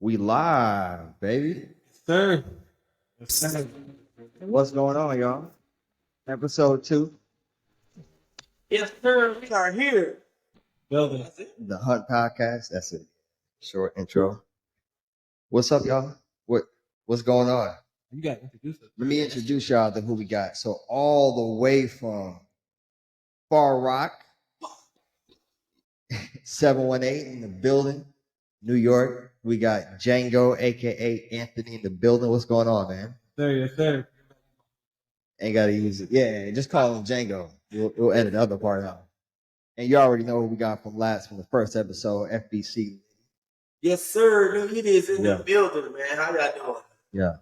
We live, baby. Sir. What's going on, y'all? Episode 2. Yes, sir. We are here. Building. The Hunte Podcast. That's it. Short intro. What's up, y'all? What's going on? You got to introduce us. Let me introduce y'all to who we got. So all the way from Far Rock, 718 in the building, New York. We got Django, aka Anthony, in the building. What's going on, man? Sir, yes, sir. Ain't gotta use it. Yeah, just call him Django. We'll edit the other part out. And you already know what we got from the first episode, FBC. Yes, sir. It is in the building, man. How y'all doing? Yeah.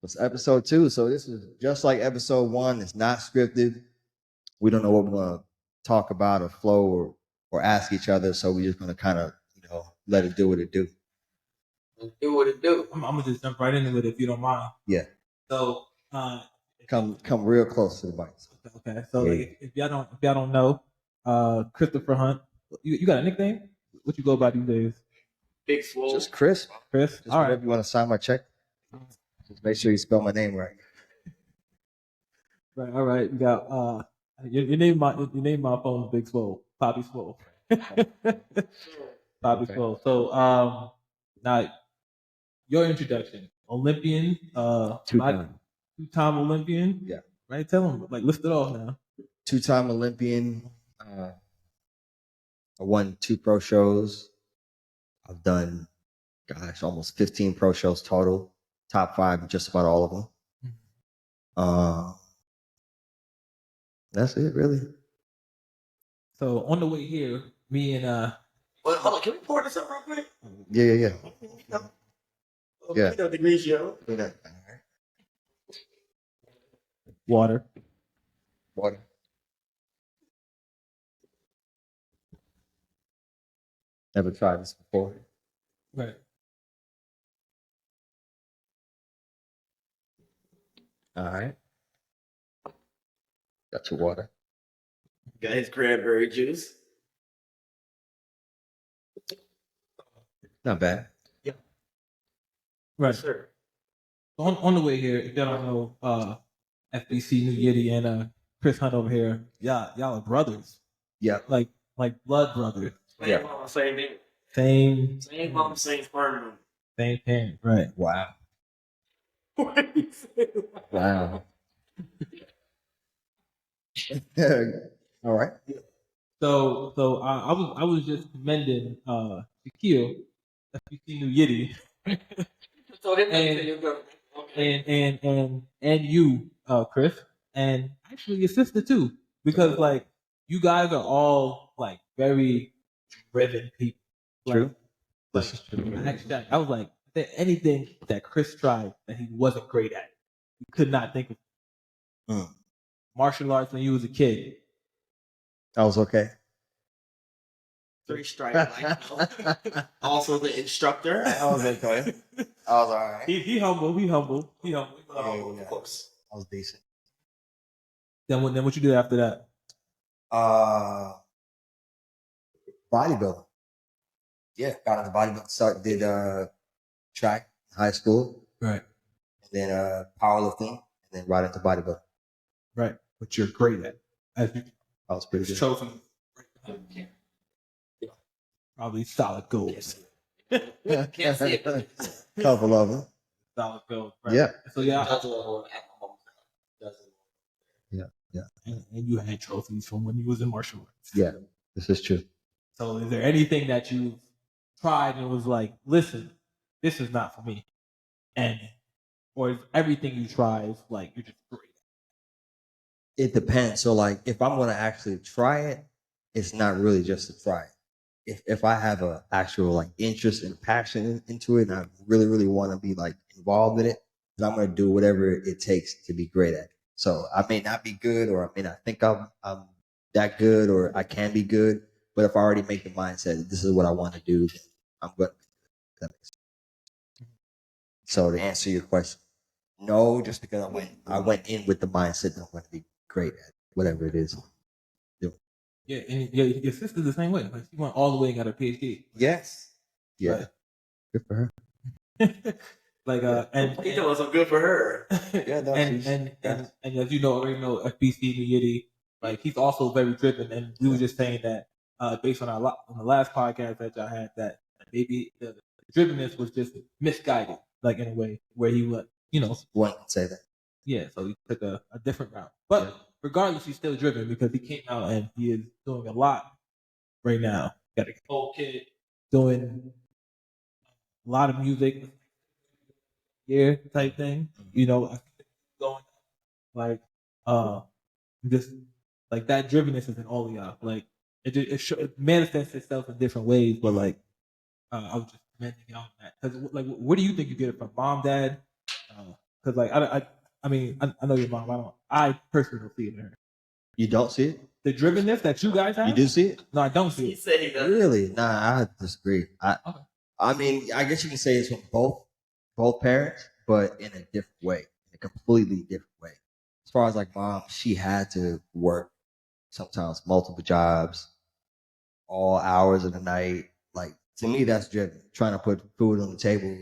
It's episode 2, so this is just like episode 1. It's not scripted. We don't know what we're gonna talk about or flow or ask each other, so we're just gonna kind of let it do what it do. Do what it do. I'm gonna just jump right into it if you don't mind. Yeah. So come real close to the mic. Okay. So like, if y'all don't know, Christopher Hunt, you got a nickname? What you go by these days? Big Swole. Just Chris. Chris. Just all right. If you want to sign my check, just make sure you spell my name right. Right. All right. You got your name. My phone is Big Swole. Poppy Swole. Poppy Swole. So now your introduction. Olympian. Two-time Olympian. Yeah. Right. Tell them. Like list it off now. 2-time Olympian. I won 2 pro shows. I've done, almost 15 pro shows total. Top 5, just about all of them. That's it, really. So on the way here, me and well, hold on, can we pour this up real quick? Yeah. Yeah. The ratio. Water. Never tried this before. Right. All right. Got your water. Got his cranberry juice. Not bad. Yeah. Right. Yes, sir. On the way here, if y'all don't know, FBC New Yiddy and Chris Hunt over here, y'all are brothers. Yeah. Like blood brothers. Yeah. Same name. Same mom, same sperm. Same parent. Right. Wow. Wow. All right. So I was just commending Shaquille, FBC New Yiddy, and you, Chris, and actually your sister too, because like you guys are all like very driven people. True. I was like, is there anything that Chris tried that he wasn't great at? He could not think of. Martial arts when you was a kid. I was okay. 3 strikes. Also the instructor. I was okay. I was all right. He humble. Yeah. Of course. I was decent. Then what you did after that? Bodybuilding. Yeah, got into bodybuilding. Did track in high school. Right. And then powerlifting, and then right into bodybuilding. Right. But you're great at. I was pretty good. Trophy. Probably solid goals. Can't see it. Couple of them. Solid goals. Right? Yeah. So yeah. Yeah. And you had trophies from when you was in martial arts. Yeah, this is true. So is there anything that you tried and was like, listen, this is not for me? Or is everything you try is like you're just great? It depends. So like if I'm gonna actually try it, it's not really just to try it. If I have a actual like interest and passion into it and I really, really want to be like involved in it, then I'm gonna do whatever it takes to be great at it. So I may not be good, or I may not think I'm that good, or I can be good. But if I already make the mindset that this is what I want to do, then I'm good. That makes sense. So to answer your question, no, just because I went in with the mindset that I'm going to be great at whatever it is. Yeah, and your sister's the same way. Like she went all the way and got her PhD. Yes. Yeah. Right. Good for her. Like and He told us I'm good for her. Yeah, no, and as you know, already know FBC Yiddy, like he's also very driven, and we were just saying that based on on the last podcast that y'all had, that maybe the drivenness was just misguided, like in a way where he would, one can say that. yeah, so he took a different route. But regardless, he's still driven because he came out and he is doing a lot right now. Got a whole kid doing a lot of music, type thing. Going like just like that drivenness is in all of y'all. Like it manifests itself in different ways, but like I was just commenting on that because like where do you think you get it from, mom, dad? Because like I mean I know your mom. I personally don't see it in her. You don't see it? The drivenness that you guys have. You do see it? No, I don't see He it. said he doesn't. Really? Nah, I disagree. Okay. I mean, I guess you can say it's from both parents, but in a different way, in a completely different way. As far as like mom, she had to work sometimes multiple jobs, all hours of the night. Like to me, that's driven. Trying to put food on the table,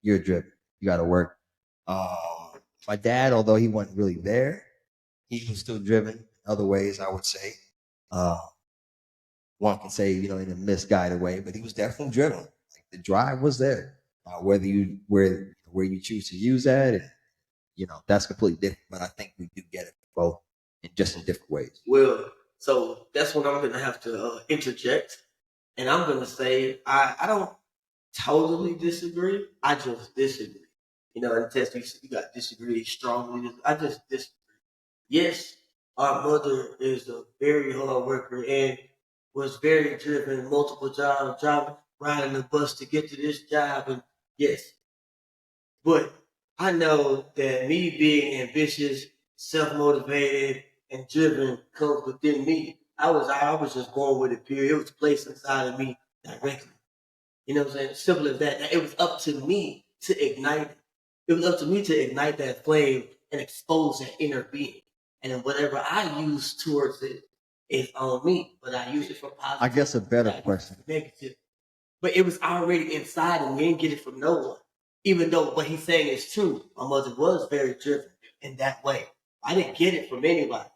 you're driven. You got to work. My dad, although he wasn't really there, he was still driven in other ways, I would say. One can say, in a misguided way, but he was definitely driven. Like the drive was there. Where you choose to use that, and that's completely different. But I think we do get it both, in different ways. Well, so that's when I'm gonna have to interject, and I'm gonna say I don't totally disagree. I just disagree. And test you got disagree strongly. I just disagree. Yes, our mother is a very hard worker and was very driven, multiple jobs, riding the bus to get to this job, and yes. But I know that me being ambitious, self-motivated, and driven comes within me. I was just born with it, period. It was placed inside of me directly. You know what I'm saying? Simple as that. It was up to me to ignite it. It was up to me to ignite that flame and expose that inner being. And then whatever I use towards it is on me. But I use it for positive. I guess a better question. Negative. But it was already inside and we didn't get it from no one. Even though what he's saying is true. My mother was very driven in that way. I didn't get it from anybody.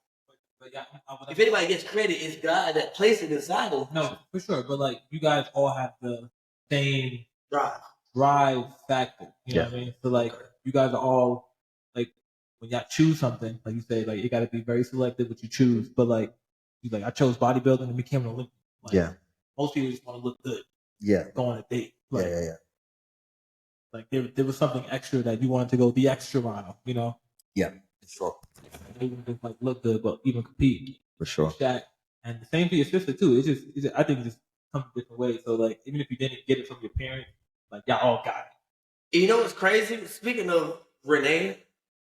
But yeah, If anybody gets credit, it's God that placed it inside of them. no, for sure. But like you guys all have the same Drive. factor. You know what I mean? So like you guys are all like when y'all choose something, like you say, like you got to be very selective what you choose. But like you like I chose bodybuilding and became an Olympian. Like, most people just want to look good. Yeah. Go on a date. Like, yeah. Like there was something extra that you wanted to go the extra mile. Yeah, for sure. Even just like look good, but even compete. For sure. Shaq. And the same for your sister too. It's just I think it just comes different ways. So like even if you didn't get it from your parents, like y'all all got it. You know what's crazy? Speaking of Renee,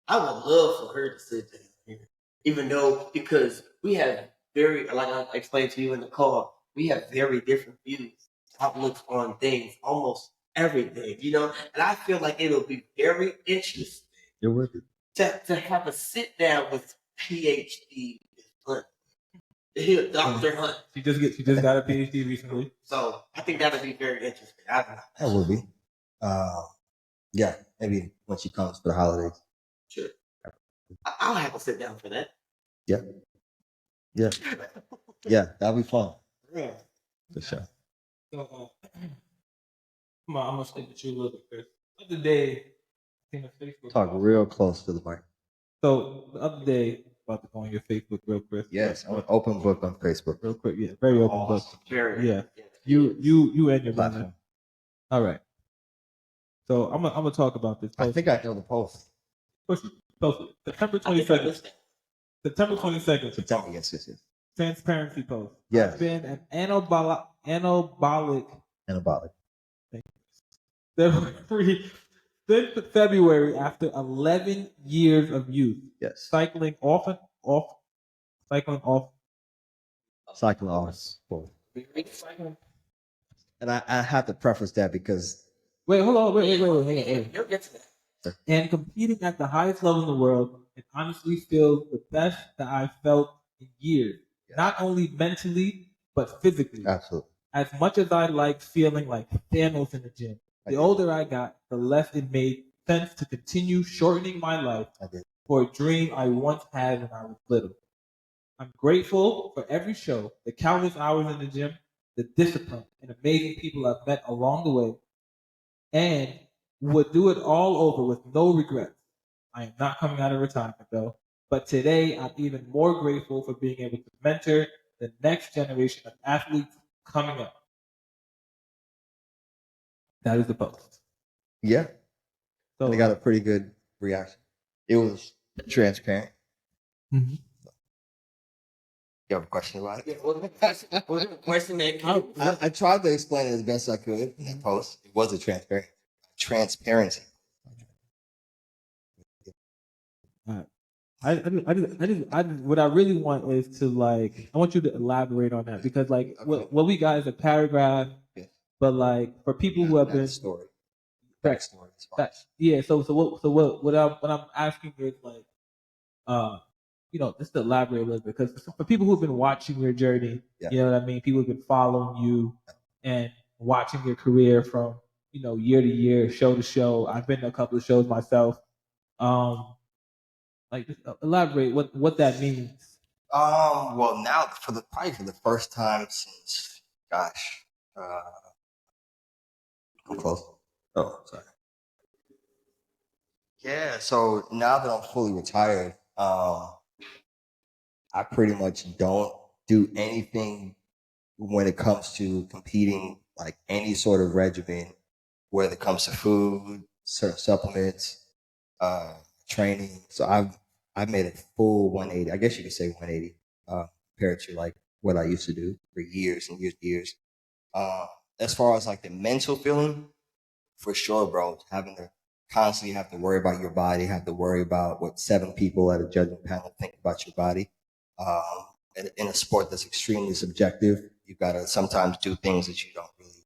I would love for her to sit down here. Even though because we have like I explained to you in the car, we have very different views, outlooks on things, almost everything, and I feel like it'll be very interesting. You're with it. To have a sit down with PhD Hunt. Dr. Hunt. She just got a PhD recently. So I think that'll be very interesting. I don't know. That will be. Yeah, maybe when she comes for the holidays. Sure. I'll have to sit down for that. Yeah. Yeah, that'll be fun. Yeah. For sure. So, come on, I'm gonna stick with you a little bit, Chris. The other day, I seen a Facebook. Talk real close to the mic. So the other day, about to go on your Facebook real quick. Yes, I'm an open book on Facebook. Real quick, yeah, very open book. Very. Yeah, you and your brother. All right. So I'm gonna talk about this. I think I know the post. Post it. September 22nd. September 22nd. September, yes. Transparency post. Yes. I've been an anabolic. Since February after 11 years of use. Yes. Cycling off. And I have to preface that because Wait, hold on. Wait. You'll get to that. And competing at the highest level in the world, it honestly feels the best that I've felt in years. Yeah. Not only mentally, but physically. Absolutely. As much as I like feeling like Thanos in the gym, The older I got, the less it made sense to continue shortening my life for a dream I once had when I was little. I'm grateful for every show, the countless hours in the gym, the discipline and amazing people I've met along the way, and would do it all over with no regrets. I am not coming out of retirement though, but today I'm even more grateful for being able to mentor the next generation of athletes coming up. That is the post. Yeah. So And they got a pretty good reaction. It was transparent. Mhm. You have a question about Yeah, it? what was the question that came? I tried to explain it as best I could in that post. It was a transparency. What I really want is to like, I want you to elaborate on that because like what we got is a paragraph, Yeah. but like for people who have Not been a story. Right. Backstory. as far as- yeah. So what I'm asking is like, just to elaborate a little bit because for people who've been watching your journey, Yeah. you know what I mean. People who've been following you and watching your career from year to year, show to show. I've been to a couple of shows myself. Like just elaborate what that means. Well, now probably for the first time since, gosh, I'm close. Oh, sorry. Yeah. So now that I'm fully retired, I pretty much don't do anything when it comes to competing, like any sort of regimen, whether it comes to food, certain supplements, uh, training. So I've made a full 180. I guess you could say 180 compared to like what I used to do for years and years. Uh, as far as like the mental feeling, for sure, bro. Having to constantly have to worry about your body, have to worry about what 7 people at a judging panel think about your body. In a sport that's extremely subjective, you got to sometimes do things that you don't really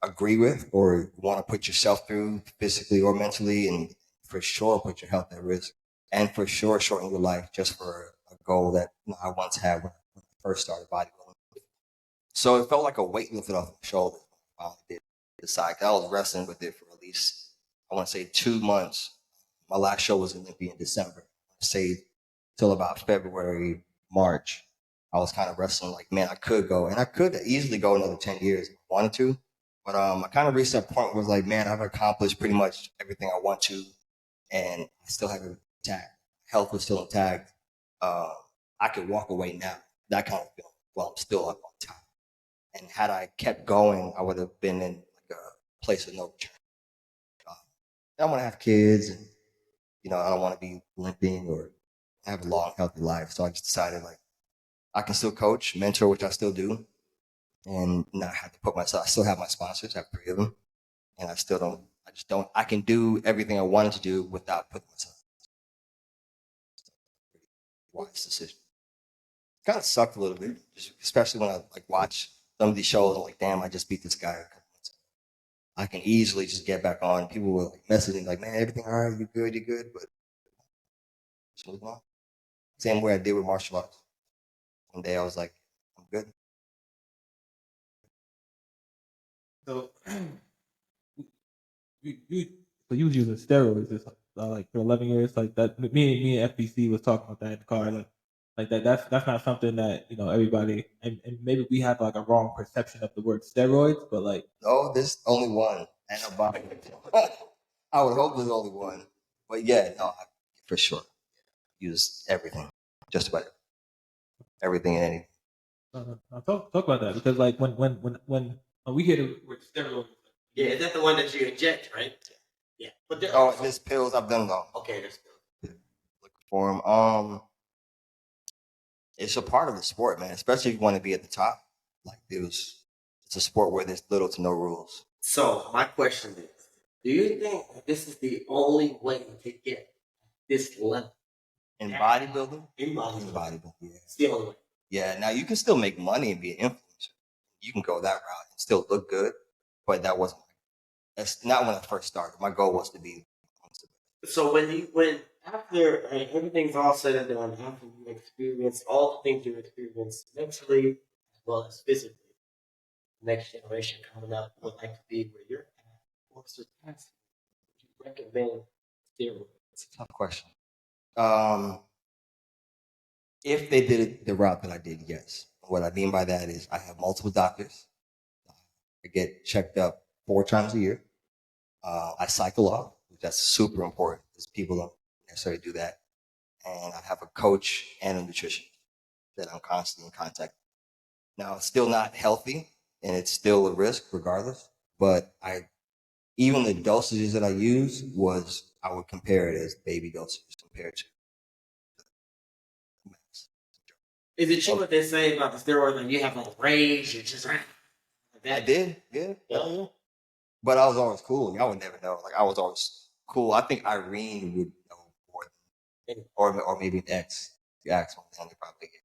agree with or want to put yourself through physically or mentally, and for sure put your health at risk, and for sure shorten your life just for a goal that I once had when I first started bodybuilding. So it felt like a weight lifted off my shoulders when I finally did decide. I was wrestling with it for at least, I want to say, 2 months. My last show was in Olympia in December. I stayed till about February, March. I was kind of wrestling like, man, I could go, and I could easily go another 10 years if I wanted to. But I kind of reached that point where it was like, man, I've accomplished pretty much everything I want to, and I still have it intact. Health was still intact. I could walk away now. That kind of feeling. Well, I'm still up on top. And had I kept going, I would have been in like a place of no return. I want to have kids, and I don't want to be limping or have a long, healthy life. So I just decided like I can still coach, mentor, which I still do, and not have to put myself. I still have my sponsors, I have 3 of them, and I still don't. I just don't. I can do everything I wanted to do without putting myself. Wise decision. Kind of sucked a little bit, especially when I like watch some of these shows. I'm like, damn, I just beat this guy a couple months ago. I can easily just get back on. People will like messaging like, man, everything all right? You good? You good? But just move on. Same way I did with martial arts. One day I was like, I'm good. So you was using steroids like for 11 years, like that. Me and FBC was talking about that in the car, like that. That's not something that everybody and maybe we have like a wrong perception of the word steroids, but like No, there's only one antibiotic. I would hope there's only one. But yeah, no, for sure. Use everything. Just about everything and anything. talk about that because like when we hear the word steroids, Yeah, is that the one that you inject, right? Yeah. But there Oh, there's pills. I've done them all. okay, that's good. Looking for them. It's a part of the sport, man. Especially if you want to be at the top. Like it's a sport where there's little to no rules. So my question is, do you think this is the only way to get this level In bodybuilding? in In bodybuilding? bodybuilding, yeah. It's the only way. Yeah, now you can still make money and be an influencer. You can go that route and still look good, but that's not when I first started. My goal was to be. So when after everything's all said and done, after you experience all the things you experience mentally as well as physically, next generation coming up would like to be where you're at or what's the task? Would you recommend steroids? It's a tough question. If they did it the route that I did, yes. What I mean by that is I have multiple doctors. I get checked up 4 times a year. I cycle off, which that's super important because people don't necessarily do that. And I have a coach and a nutritionist that I'm constantly in contact with. Now, it's still not healthy and it's still a risk regardless, but even the dosages that I use I would compare it as baby dosages compared to max. Is it true what they say about the steroids? Like you have like rage, it's just like that. I did, yeah. Yeah. But I was always cool. Y'all would never know. Like I was always cool. I think Irene would know more than, or maybe an ex. If you ask one, then they probably get.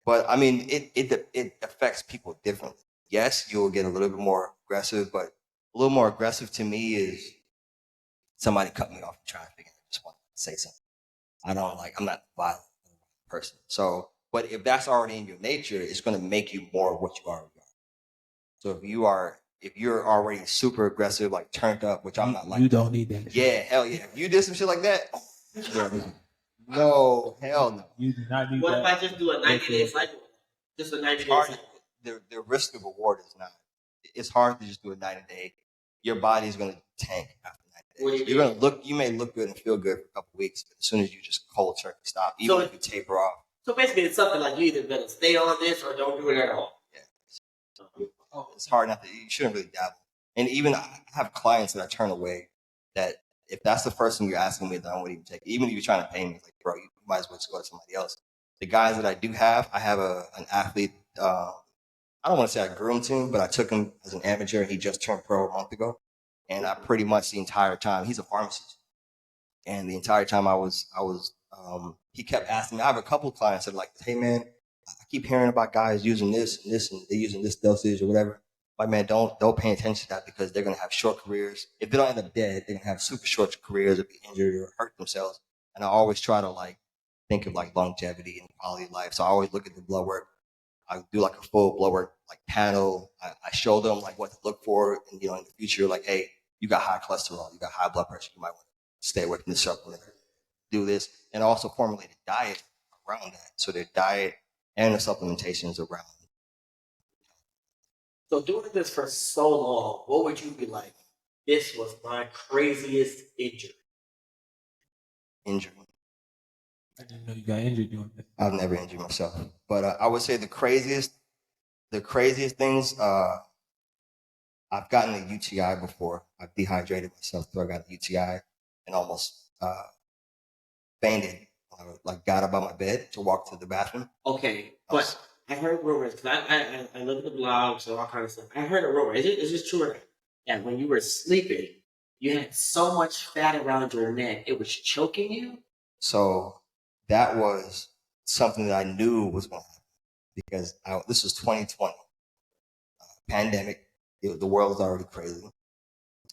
But I mean, it affects people differently. Yes, you'll get a little bit more aggressive, but a little more aggressive to me is somebody cut me off in traffic and I just want to say something. I'm not a violent person. So, but if that's already in your nature, it's going to make you more of what you already are. So if you're already super aggressive, like turned up, which I'm not like. You don't need that. Yeah, hell yeah. If you did some shit like that, no, hell no. You do not need What that. if I just do a 90-day cycle? Just a 90-day cycle. The risk of reward is not. It's hard to just do a 90-day. Your body is going to tank after 90 days. You may look good and feel good for a couple of weeks, but as soon as you just cold turkey stop, even if you taper off. So basically, it's something like you either better stay on this or don't do it at all. Yeah. It's hard not to. You shouldn't really dabble. And even I have clients that I turn away. That if that's the first thing you're asking me, then I won't even take it. Even if you're trying to pay me, like bro, you might as well just go to somebody else. The guys that I do have, I have an athlete. I don't want to say I groomed him, but I took him as an amateur. He just turned pro a month ago, and I pretty much the entire time he's a pharmacist, and the entire time he kept asking me. I have a couple of clients that are like, "Hey man, I keep hearing about guys using this and this, and they're using this dosage or whatever." Like man, don't pay attention to that because they're gonna have short careers. If they don't end up dead, they're gonna have super short careers or be injured or hurt themselves. And I always try to like think of like longevity and quality of life. So I always look at the blood work. I do like a full blood work like panel. I show them like what to look for, and in the future, like, hey, you got high cholesterol, you got high blood pressure, you might want to stay away from this supplement, do this, and also formulate a diet around that. So their diet and the supplementations around. So doing this for so long, what would you be like? This was my craziest injury. Injury. I didn't know you got injured doing this. I've never injured myself, but I would say the craziest things. I've gotten a UTI before. I've dehydrated myself, so I got a UTI and almost fainted. I got up out of my bed to walk to the bathroom. Okay, but I heard rumors because I look at the blogs and all kinds of stuff. I heard a rumor. Is this true that when you were sleeping, you had so much fat around your neck it was choking you? So that was something that I knew was going to happen because this was 2020, pandemic. The world was already crazy.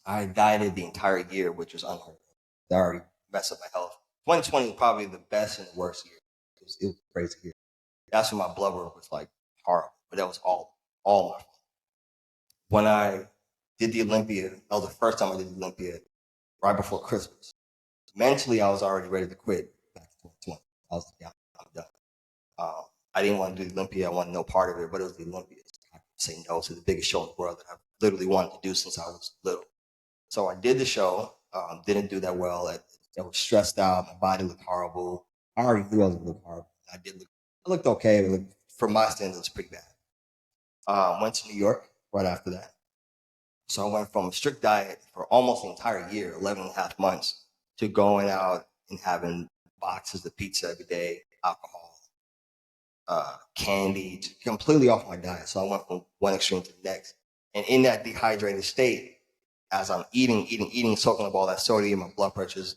I dieted the entire year, which was unheard of. That already messed up my health. 2020 was probably the best and the worst year. It was a crazy year. That's when my blood work was like horrible, but that was all my fault. When I did the Olympia, that was the first time I did the Olympia, right before Christmas. Mentally, I was already ready to quit back in 2020. I was like, yeah, I'm done. I didn't want to do the Olympia. I wanted no part of it, but it was the Olympia. I could say no to the biggest show in the world that I've literally wanted to do since I was little. So I did the show, didn't do that well. I was stressed out. My body looked horrible. I already knew I was looking horrible. I looked okay, but for my standards, it was pretty bad. Went to New York right after that. So I went from a strict diet for almost the entire year, 11 and a half months, to going out and having boxes of pizza every day, alcohol, candy, completely off my diet. So I went from one extreme to the next. And in that dehydrated state, as I'm eating, soaking up all that sodium, my blood pressure's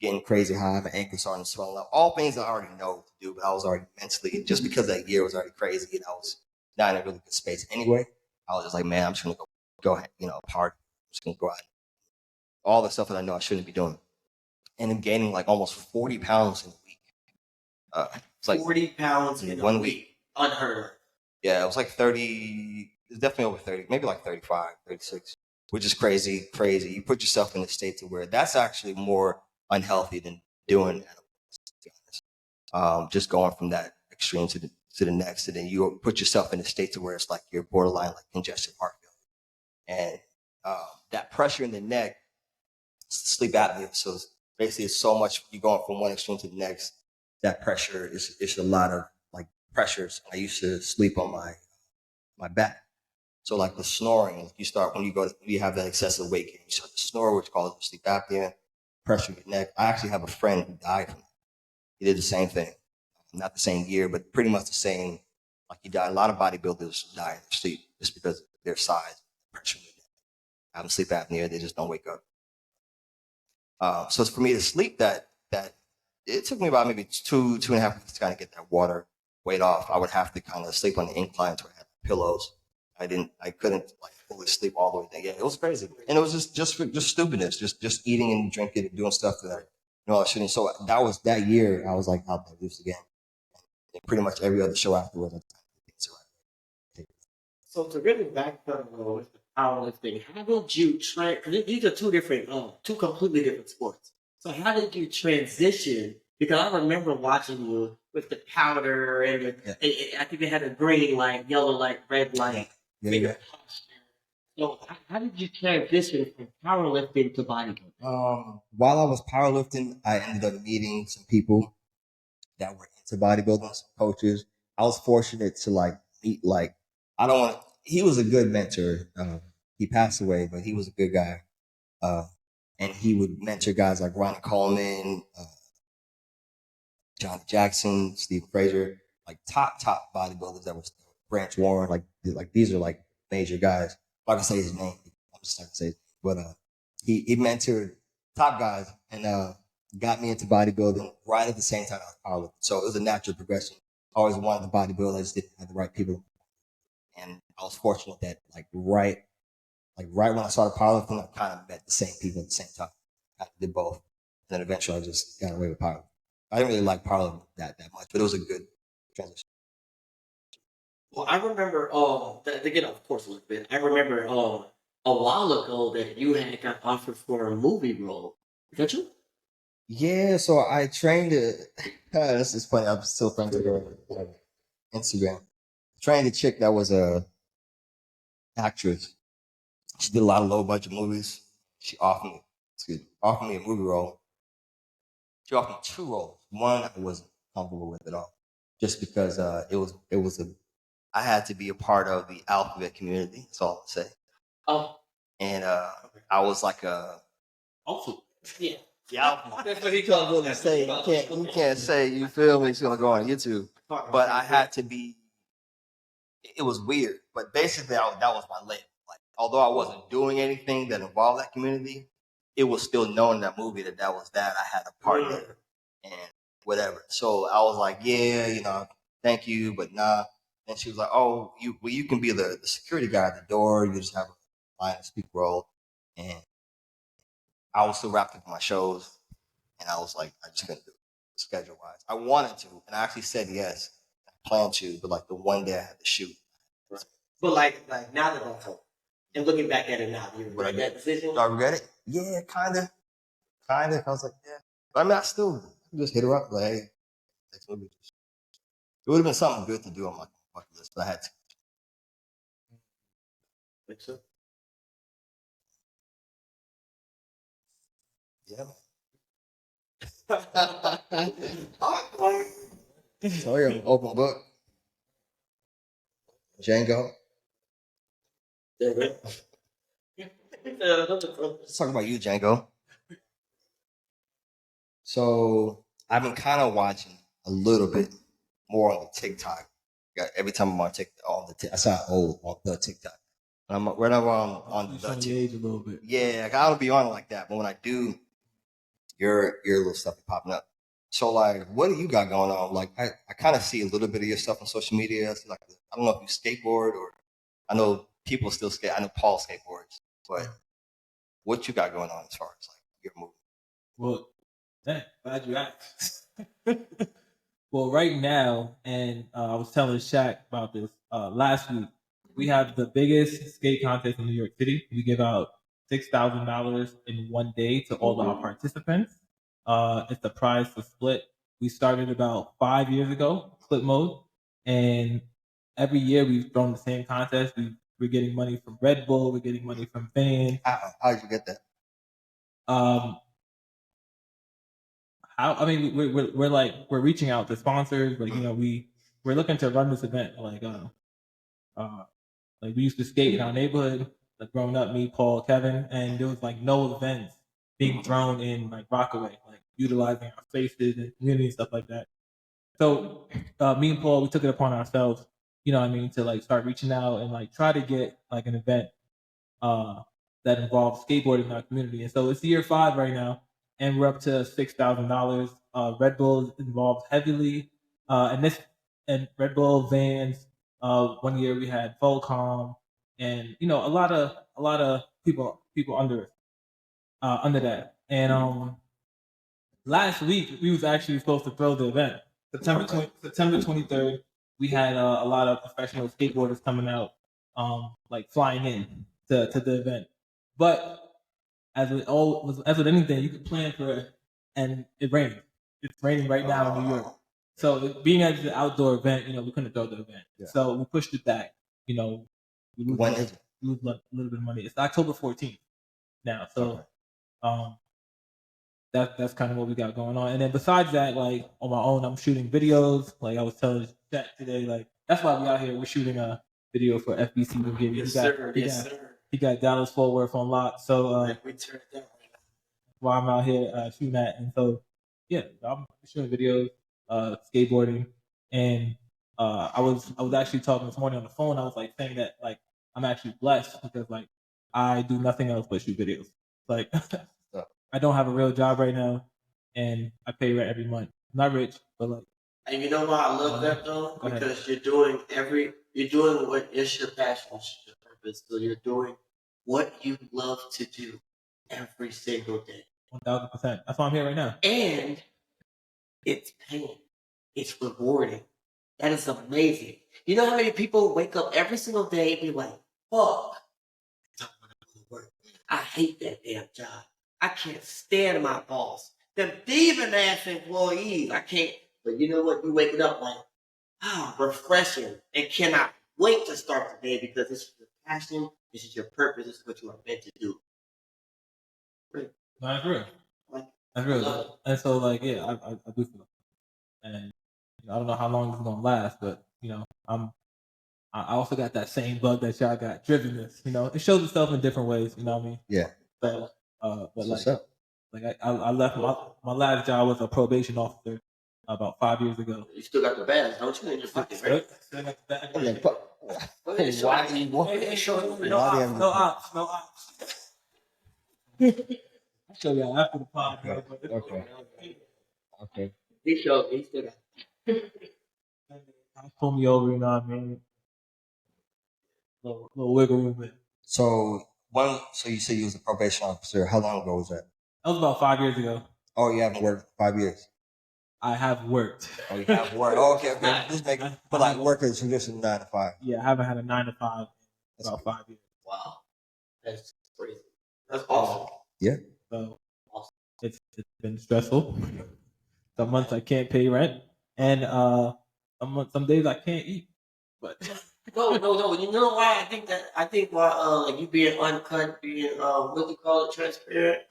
getting crazy high, my ankles starting to swell up. All things I already know to do, but I was already mentally, just because that year was already crazy and I was not in a really good space anyway. I was just like, man, I'm just gonna go ahead, party. I'm just gonna go out. All the stuff that I know I shouldn't be doing. And I'm gaining like almost 40 pounds in a week. It's like 40 pounds in 1 week. Unheard of. Yeah, it was like 30, it's definitely over 30, maybe like 35, 36, which is crazy. You put yourself in a state to where that's actually more unhealthy than doing animals, to be honest. Just going from that extreme to the next, and then you put yourself in a state to where it's like you're borderline like congestive heart failure, and that pressure in the neck, sleep apnea. So basically, it's so much you going from one extreme to the next. That pressure is a lot of like pressures. I used to sleep on my back. So like the snoring, you start when you have that excessive weight gain, you start to snore, which causes sleep apnea, pressure in your neck. I actually have a friend who died from it. He did the same thing, not the same year, but pretty much the same. Like he died. A lot of bodybuilders die in their sleep just because of their size, pressure in their neck, having sleep apnea. They just don't wake up. So it's for me to sleep that it took me about maybe 2.5 weeks to kind of get that water weight off. I would have to kind of sleep on the incline to have pillows. I couldn't like fully sleep all the way there. Yeah, it was crazy. And it was just stupidness, just eating and drinking and doing stuff that I shouldn't. So that was that year I was like out there loose again. And pretty much every other show afterwards. So to really backpedal with the powerlifting, how did you train? Because these are two completely different sports. So how did you transition? Because I remember watching you with the powder and I think they had a green light, yellow light, red light. Yeah. So how did you transition from powerlifting to bodybuilding? While I was powerlifting, I ended up meeting some people that were into bodybuilding, some coaches. I was fortunate to like meet he was a good mentor. He passed away, but he was a good guy. And he would mentor guys like Ronnie Coleman, Johnny Jackson, Steve Frazier, like top bodybuilders that was Branch Warren, like these are like major guys. I'm not gonna say his name. I'm just not gonna say it. But he mentored top guys and got me into bodybuilding right at the same time I was powerlifting. So it was a natural progression. I always wanted to bodybuild, I just didn't have the right people. And I was fortunate that right when I started powerlifting, I kind of met the same people at the same time. I did both. And then eventually I just got away with powerlifting. I didn't really like powerlifting that much, but it was a good transition. Well, I remember, to get off course a little bit, I remember a while ago that you had got offered for a movie role. Got you? Yeah, so I trained this is funny, I'm still friends with her on Instagram. I trained a chick that was a actress. She did a lot of low budget movies. She offered me a movie role. She offered me 2 roles. One I wasn't comfortable with at all, just because I had to be a part of the alphabet community. That's all I'm saying. Oh, And I was like also, yeah. that's what he comes in and say. You can't say, you feel me? It's gonna go on YouTube. But I had to be. It was weird, but basically that was my label. Like, although I wasn't doing anything that involved that community, it was still known in that movie that was that. I had a partner and whatever. So I was like, yeah, thank you, but nah. And she was like, oh, you can be the security guy at the door. You just have a line and speak role. And I was still wrapped up in my shows, and I was like, I just couldn't do it schedule wise. I wanted to, and I actually said yes. I planned to, but like the one day I had to shoot. But like now that I'm home and looking back at it now, you regret that decision? Do I regret it? Yeah, kind of. I was like, yeah. But I mean, I still just hit her up like, hey, next movie. It would have been something good to do on my bucket list, but I had to. Think so? Yeah. So you're an open book. Django. Let's talk about you, Django. So I've been kind of watching a little bit more on the TikTok. Every time I'm on TikTok, I sound old on the TikTok. Whenever I'm on the TikTok, age a little bit. Yeah, I don't be on it like that. But when I do, your little stuff is popping up. So like, what do you got going on? Like, I kind of see a little bit of your stuff on social media. It's like, I don't know if you skateboard or I know people still skate. I know Paul skateboards, but what you got going on as far as like your movie? Well, glad you asked. Well, right now, and I was telling Shaq about this last week. We have the biggest skate contest in New York City. We give out $6,000 in one day to all of our participants. It's the prize to split. We started about 5 years ago, split mode, and every year we've thrown the same contest. We're getting money from Red Bull. We're getting money from fans. How'd you get that? We're reaching out to sponsors. Like, we're looking to run this event. Like we used to skate in our neighborhood, like growing up, me, Paul, Kevin, and there was like no events being thrown in like Rockaway, like utilizing our spaces and community and stuff like that. So me and Paul, we took it upon ourselves, to like start reaching out and like try to get like an event that involves skateboarding in our community. And so it's year 5 right now, and we're up to $6,000. Red Bull is involved heavily, and Red Bull, Vans. 1 year we had Volcom, and a lot of people under that. And last week we was actually supposed to throw the event. September 23rd, we had a lot of professional skateboarders coming out, like flying in to the event. But as with anything, you could plan for it, and it rained. It's raining right now in New York. So being as an outdoor event, we couldn't throw the event. Yeah. So we pushed it back. We lose a little bit of money. It's October 14th now. So that's kind of what we got going on. And then besides that, like on my own, I'm shooting videos. Like I was telling Chat today, like that's why we out here. We're shooting a video for FBC. We'll give you. Yes, sir. He got Dallas Fort Worth on lock. So we turned it down right now. While I'm out here shooting that, and so yeah, I'm shooting videos, skateboarding, and I was actually talking this morning on the phone. I was like saying that like I'm actually blessed because like I do nothing else but shoot videos. Like I don't have a real job right now, and I pay rent every month. I'm not rich, but like. And you know why I love that though? Because you're doing what is your passion, is your purpose. So you're doing what you love to do every single day. 1,000%. That's why I'm here right now. And it's paying. It's rewarding. That is amazing. You know how many people wake up every single day and be like, fuck, I don't want to go to work. I hate that damn job. I can't stand my boss. Them thieving ass employees. I can't. But you know what? You waking up like, refreshing, and cannot wait to start the day because this is your passion, this is your purpose, this is what you are meant to do. Really? That's real. That's real. And so, like, yeah, I do feel it. And I don't know how long this is gonna last, but I also got that same bug that y'all got, drivenness. It shows itself in different ways. You know what I mean? Yeah. So, but I left my last job was a probation officer about 5 years ago. You still got the badge, don't you? In your pocket, right? Still got the badge. No ops. I'll show y'all after the podcast. Okay. He still got it. Pull me over, you know what I mean? Little wiggle room. So you said you was a probation officer. How long ago was that? That was about 5 years ago. Oh, you haven't worked 5 years. I have worked. Oh, you have worked. Oh, okay. But like working is traditional 9 to 5. Yeah, I haven't had a 9 to 5 in about 5 years. Wow, that's crazy. That's awesome. Yeah. So it's been stressful. Some months I can't pay rent, and some days I can't eat. But no. You know why I think that? I think why like you being uncut, being what do you call it, transparent,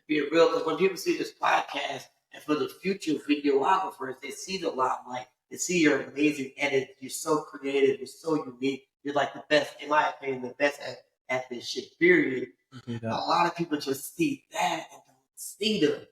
being real. Because when people see this podcast. And for the future videographers, they see the limelight. They see your amazing edit. You're so creative. You're so unique. You're like the best, in my opinion, the best at this shit, period. A lot of people just see that and don't see the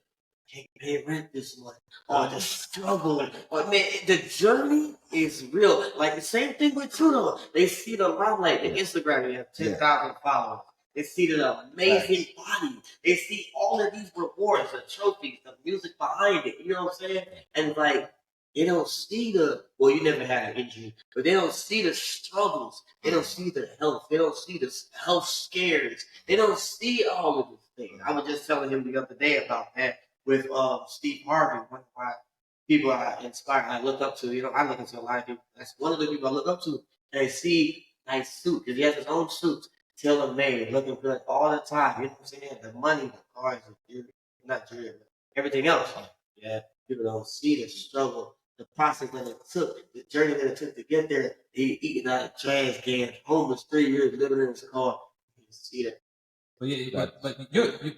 can't pay rent this month. Or the struggle. Or man, the journey is real. Like the same thing with you though. They see the limelight. The Instagram, you have 10,000 followers. They see the amazing body. They see all of these rewards, the trophies, the music behind it. You know what I'm saying? And like, they don't see you never had an injury, but they don't see the struggles. They don't see the health. They don't see the health scares. They don't see all of these things. I was just telling him the other day about that with Steve Harvey, one of my people I inspire, I look up to. I look up to a lot of people. That's one of the people I look up to. And I see nice suit, because he has his own suits. tailor-made, looking good all the time. You know what I'm saying? The money, the cars, not jewelry, but everything else. Yeah, people don't see the struggle, the process that it took, the journey that it took to get there. He eating out of trash cans, homeless 3 years, living in his car. You see that. But yeah, but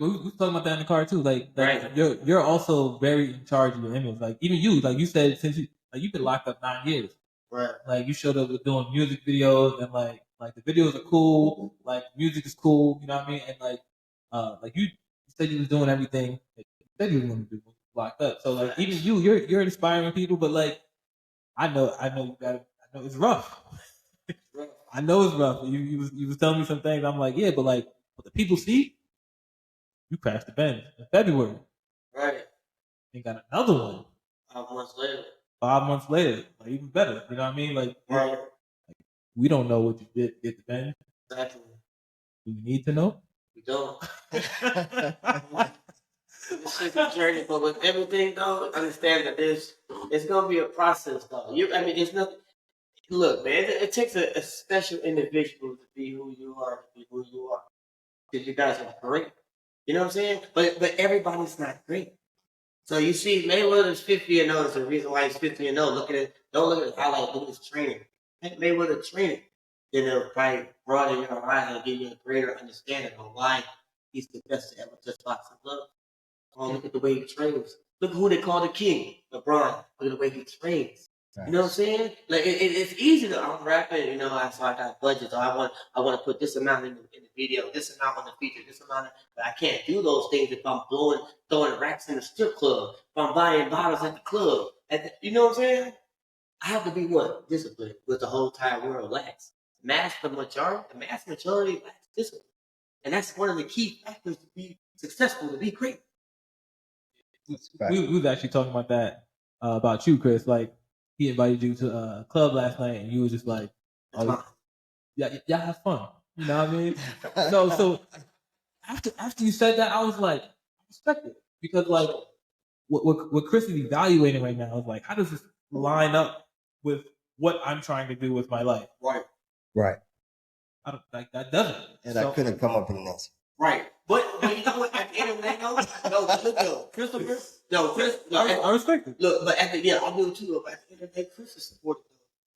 we was talking about that in the car too. Like Right. you're also very in charge of your image. Like even you, like you said, since you've been locked up 9 years. Right. Like you showed up with doing music videos and like the videos are cool, like music is cool, you know what I mean? And like you said you was doing everything that you said you were going to do locked up. So like even you're inspiring people, but like I know you got I know it's rough. I know it's rough. You was telling me some things. I'm like, yeah, but like what the people see, you crashed the Benz in February. Right. You got another one 5 months later. 5 months later, like even better. You know what I mean? Like Right. we don't know what you did to get the Benz. Exactly. Do we need to know? We don't. This is a journey, but with everything though, understand that it's gonna be a process though. There's nothing. Look, man, it takes a special individual to be who you are, because you guys are great. You know what I'm saying? But everybody's not great. So you see, Mayweather's 50-0. There's a reason why he's 50-0. Look at it. Don't look at his highlight. Look at his training. Mayweather training. Then it'll probably broaden your horizon and give you a greater understanding of why he's the best to ever touch boxing gloves. Oh, look at the way he trains. Look who they call the king, LeBron. Look at the way he trains. You know what I'm saying? Like it's easy to I'm rapping, so I got budgets. Or I want to put this amount in the video, this amount on the feature, this amount. But I can't do those things if I'm throwing racks in the strip club, if I'm buying bottles at the club. You know what I'm saying? I have to be what? Disciplined with the whole entire world lacks. The mass majority lacks discipline. And that's one of the key factors to be successful, to be great. We was actually talking about that about you, Chris. Like he invited you to a club last night, and you was just like, "Oh, yeah, y'all have fun." You know what I mean? So after you said that, I was like, I respect it because like what Chris is evaluating right now is like, how does this line up with what I'm trying to do with my life? Right. I don't like that doesn't. And I couldn't come up with an answer. Right. But you know what? At the end of the day, Christopher. I respect it. Look, but I do too. But at the end of the day, Chris is supportive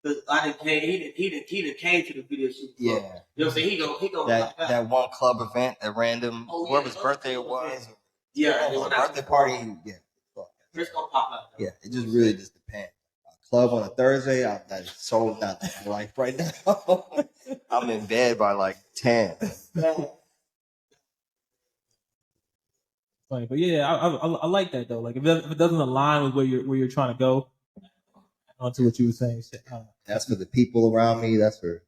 because he didn't came to the video shoot. Yeah. You know what I'm saying? He gonna that one club event at random, whoever's birthday it was. Yeah. Birthday party. Yeah. Chris gonna pop out. Yeah. It just really just depends. Club on a Thursday, that is so not my life right now. I'm in bed by like 10. Funny, but yeah, I like that though. Like if it doesn't align with where you're trying to go, onto what you were saying. That's for the people around me. That's for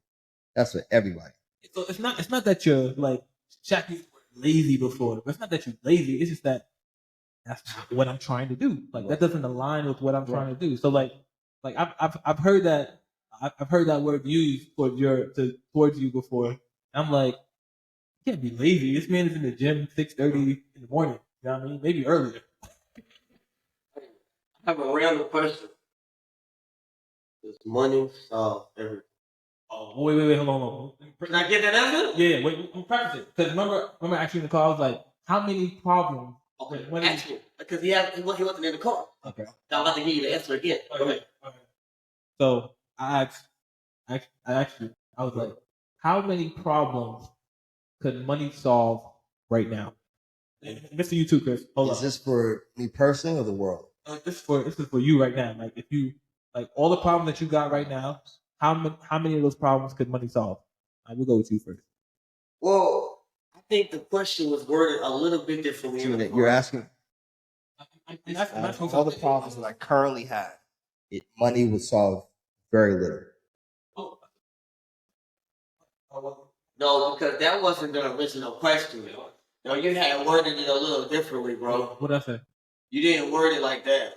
everybody. So it's not that you're like Shaq used the word lazy before, but it's not that you're lazy. It's just that that's what I'm trying to do. Like that doesn't align with what I'm trying to do. So like I've heard that word used towards you before. And I'm like, you can't be lazy. This man is in the gym 6:30 in the morning. You know what I mean? Maybe earlier. I have a random question. Does money solve everything? Oh, wait, hold on. Can I get that answer? Yeah, wait, we'll practice it. Because remember actually in the car, I was like, how many problems? Okay, actually, because he wasn't in the car. Okay. I'm about to give you the answer again. Okay. So I asked you, I was like, how many problems could money solve right now? This for you too, Chris. Hold on. Is this for me personally or the world? This is for you right now. Like if you like all the problems that you got right now, how many of those problems could money solve? We'll go with you first. Well, I think the question was worded a little bit differently. You're asking I'm all the problems that I currently have. Money would solve very little. No, because that wasn't the original question. No, you had worded it a little differently, bro. What'd I say? You didn't word it like that.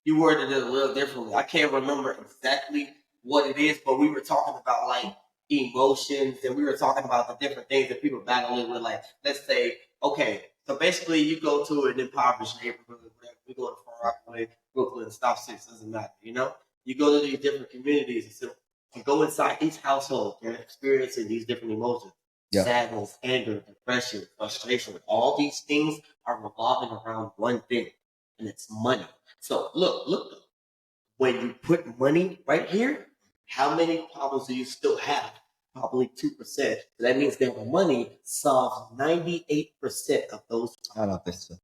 You worded it a little differently. I can't remember exactly what it is, but we were talking about like emotions and we were talking about the different things that people battling with. Like, let's say, okay, so basically you go to an impoverished neighborhood, whatever. We go to Far Rockaway, Brooklyn, South Six, doesn't matter, you know? You go to these different communities and so you go inside each household and experiencing these different emotions. Yeah. sadness, anger, depression, frustration. All these things are revolving around one thing, and it's money. So look. When you put money right here, how many problems do you still have? Probably 2%. So that means that the money solves 98% of those problems. I don't think so.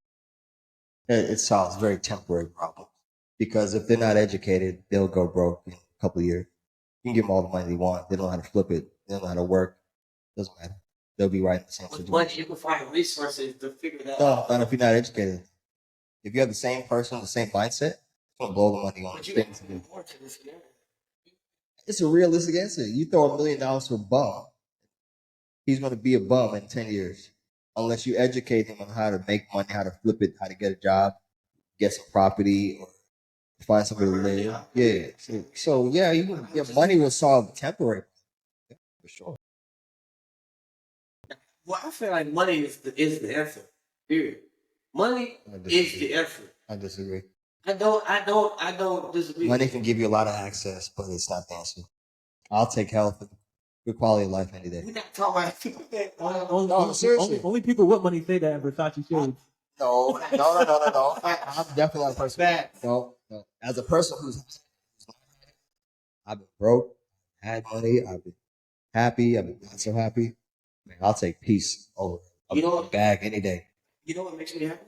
It solves very temporary problems because if they're not educated, they'll go broke in a couple of years. You can give them all the money they want. They don't know how to flip it. They don't know how to work. Doesn't matter. They'll be right in the same With situation. money, you can find resources to figure that No, out. not if you're not educated. If you have the same person, the same mindset, it's gonna blow the money on But you things. have to do more to this game. It's a realistic answer. You throw $1 million to a bum, he's gonna be a bum in 10 years. Unless you educate him on how to make money, how to flip it, how to get a job, get some property, or find somewhere to live. Yeah. So yeah, money will solve temporary. Yeah, for sure. Well, I feel like money is the answer. Period. Money is the answer. I disagree. I don't disagree. Money can give you a lot of access, but it's not the answer. I'll take health and good quality of life any day. We're not talking about people that. No, seriously. Only people with money say that in Versace shoes. No. I'm definitely not a person. No. As a person I've been broke, had money, I've been happy, I've been not so happy. Man, I'll take peace over a bag any day. You know what makes me happy?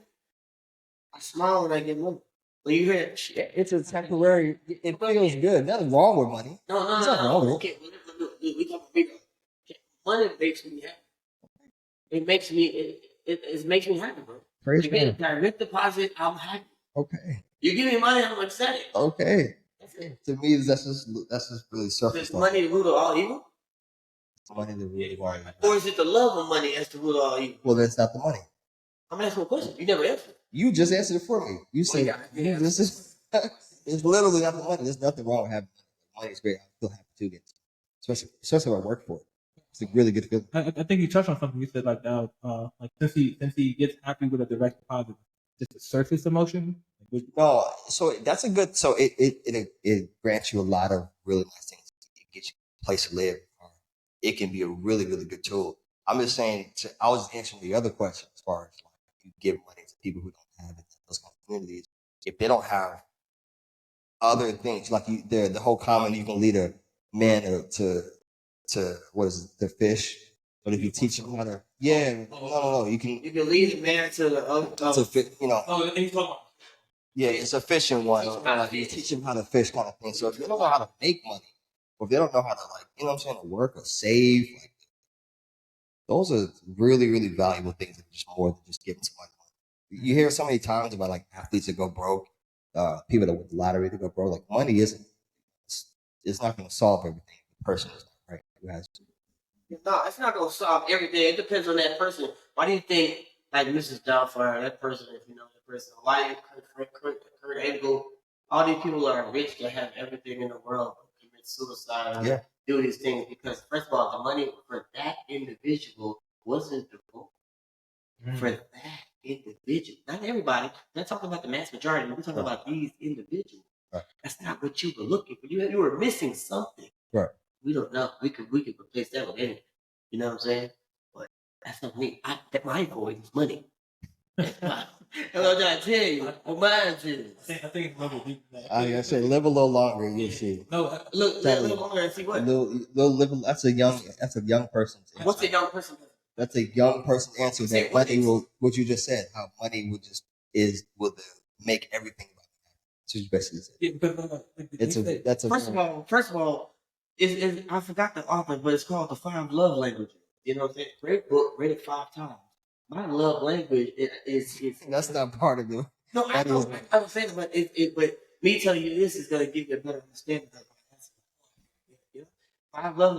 I smile when I get money. When you hear that shit. It's a temporary. It feels good. Nothing wrong with money. No. There's nothing wrong with it. Okay, we talk bigger. Money makes me happy. It makes me happy, bro. Praise You get a God. direct deposit, I'm happy. Okay. You give me money, I'm excited. Okay. That's it. To me, that's just really surface Is level. money the root of all evil? It's money that really worry. Or is it the love of money as the root of all evil? Well, that's not the money. I'm asking a question. You never answered. You just answered it for me. You said this is. It's literally not the money. There's nothing wrong with having money. It's great. I feel happy to get, especially when I work for it. It's a really good feeling. I think you touched on something. You said like since he gets happy with a direct deposit, just a surface emotion. No, so that's a good. So it grants you a lot of really nice things. It gets you a place to live. It can be a really good tool. I'm just saying. I was answering the other question as far as like you give money to people who don't have it. Those kind of communities, if they don't have other things like the whole comment, you can lead a man to what is it, the fish. But if you teach him how to, no, you can lead a man to the you know. Oh, and he's talking about. Yeah, it's a fishing one. You teach them how to fish kind of thing. So if they don't know how to make money, or if they don't know how to to work or save, like those are really valuable things that are just more than just giving somebody money. You hear so many times about like athletes that go broke, people that win the lottery to go broke. Like money it's not going to solve everything. The person is not right who has to. No, it's not gonna solve everything. It depends on that person. Why do you think like Mrs. Doubtfire, that person, if you know that person, why Kurt Angle, all these people are rich to have everything in the world, commit suicide, do these things because first of all, the money for that individual wasn't the goal. For that individual, not everybody. Not talking about the mass majority. We're talking about these individuals. Right. That's not what you were looking for. You were missing something. Right. We don't know. We could replace that with anything. You know what I'm saying? But that's not me. My goal is money. That's what I'm trying to tell you. What mine is. I think it's level deep. I said live a little longer and you'll see. No, live a little longer and see what. That's a young person's answer. What's a young person? That's a young person's answer. That money will, what you just said, how money will make everything about it. That's what you basically said. Yeah, First of all, is I forgot the author, but it's called The 5 Love Languages. You know what I'm saying? Great book, read it 5 times. My love language is that's not part of it. No, I know. I'm saying, but but me telling you this is gonna give you a better understanding of it. My love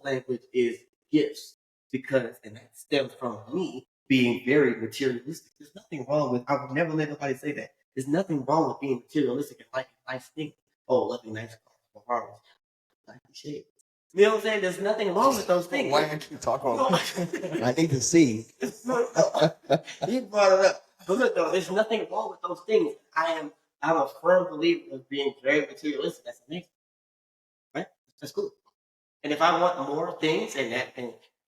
language is gifts because, and that stems from me being very materialistic. There's nothing wrong with. I would never let nobody say that. There's nothing wrong with being materialistic and liking nice things. Oh, loving nice cars, like shit. You know what I'm saying? There's nothing wrong with those things. Why aren't you talking about I need to see. You brought it up. But look though, there's nothing wrong with those things. I'm a firm believer of being very materialistic. That's amazing. Right? That's cool. And if I want more things and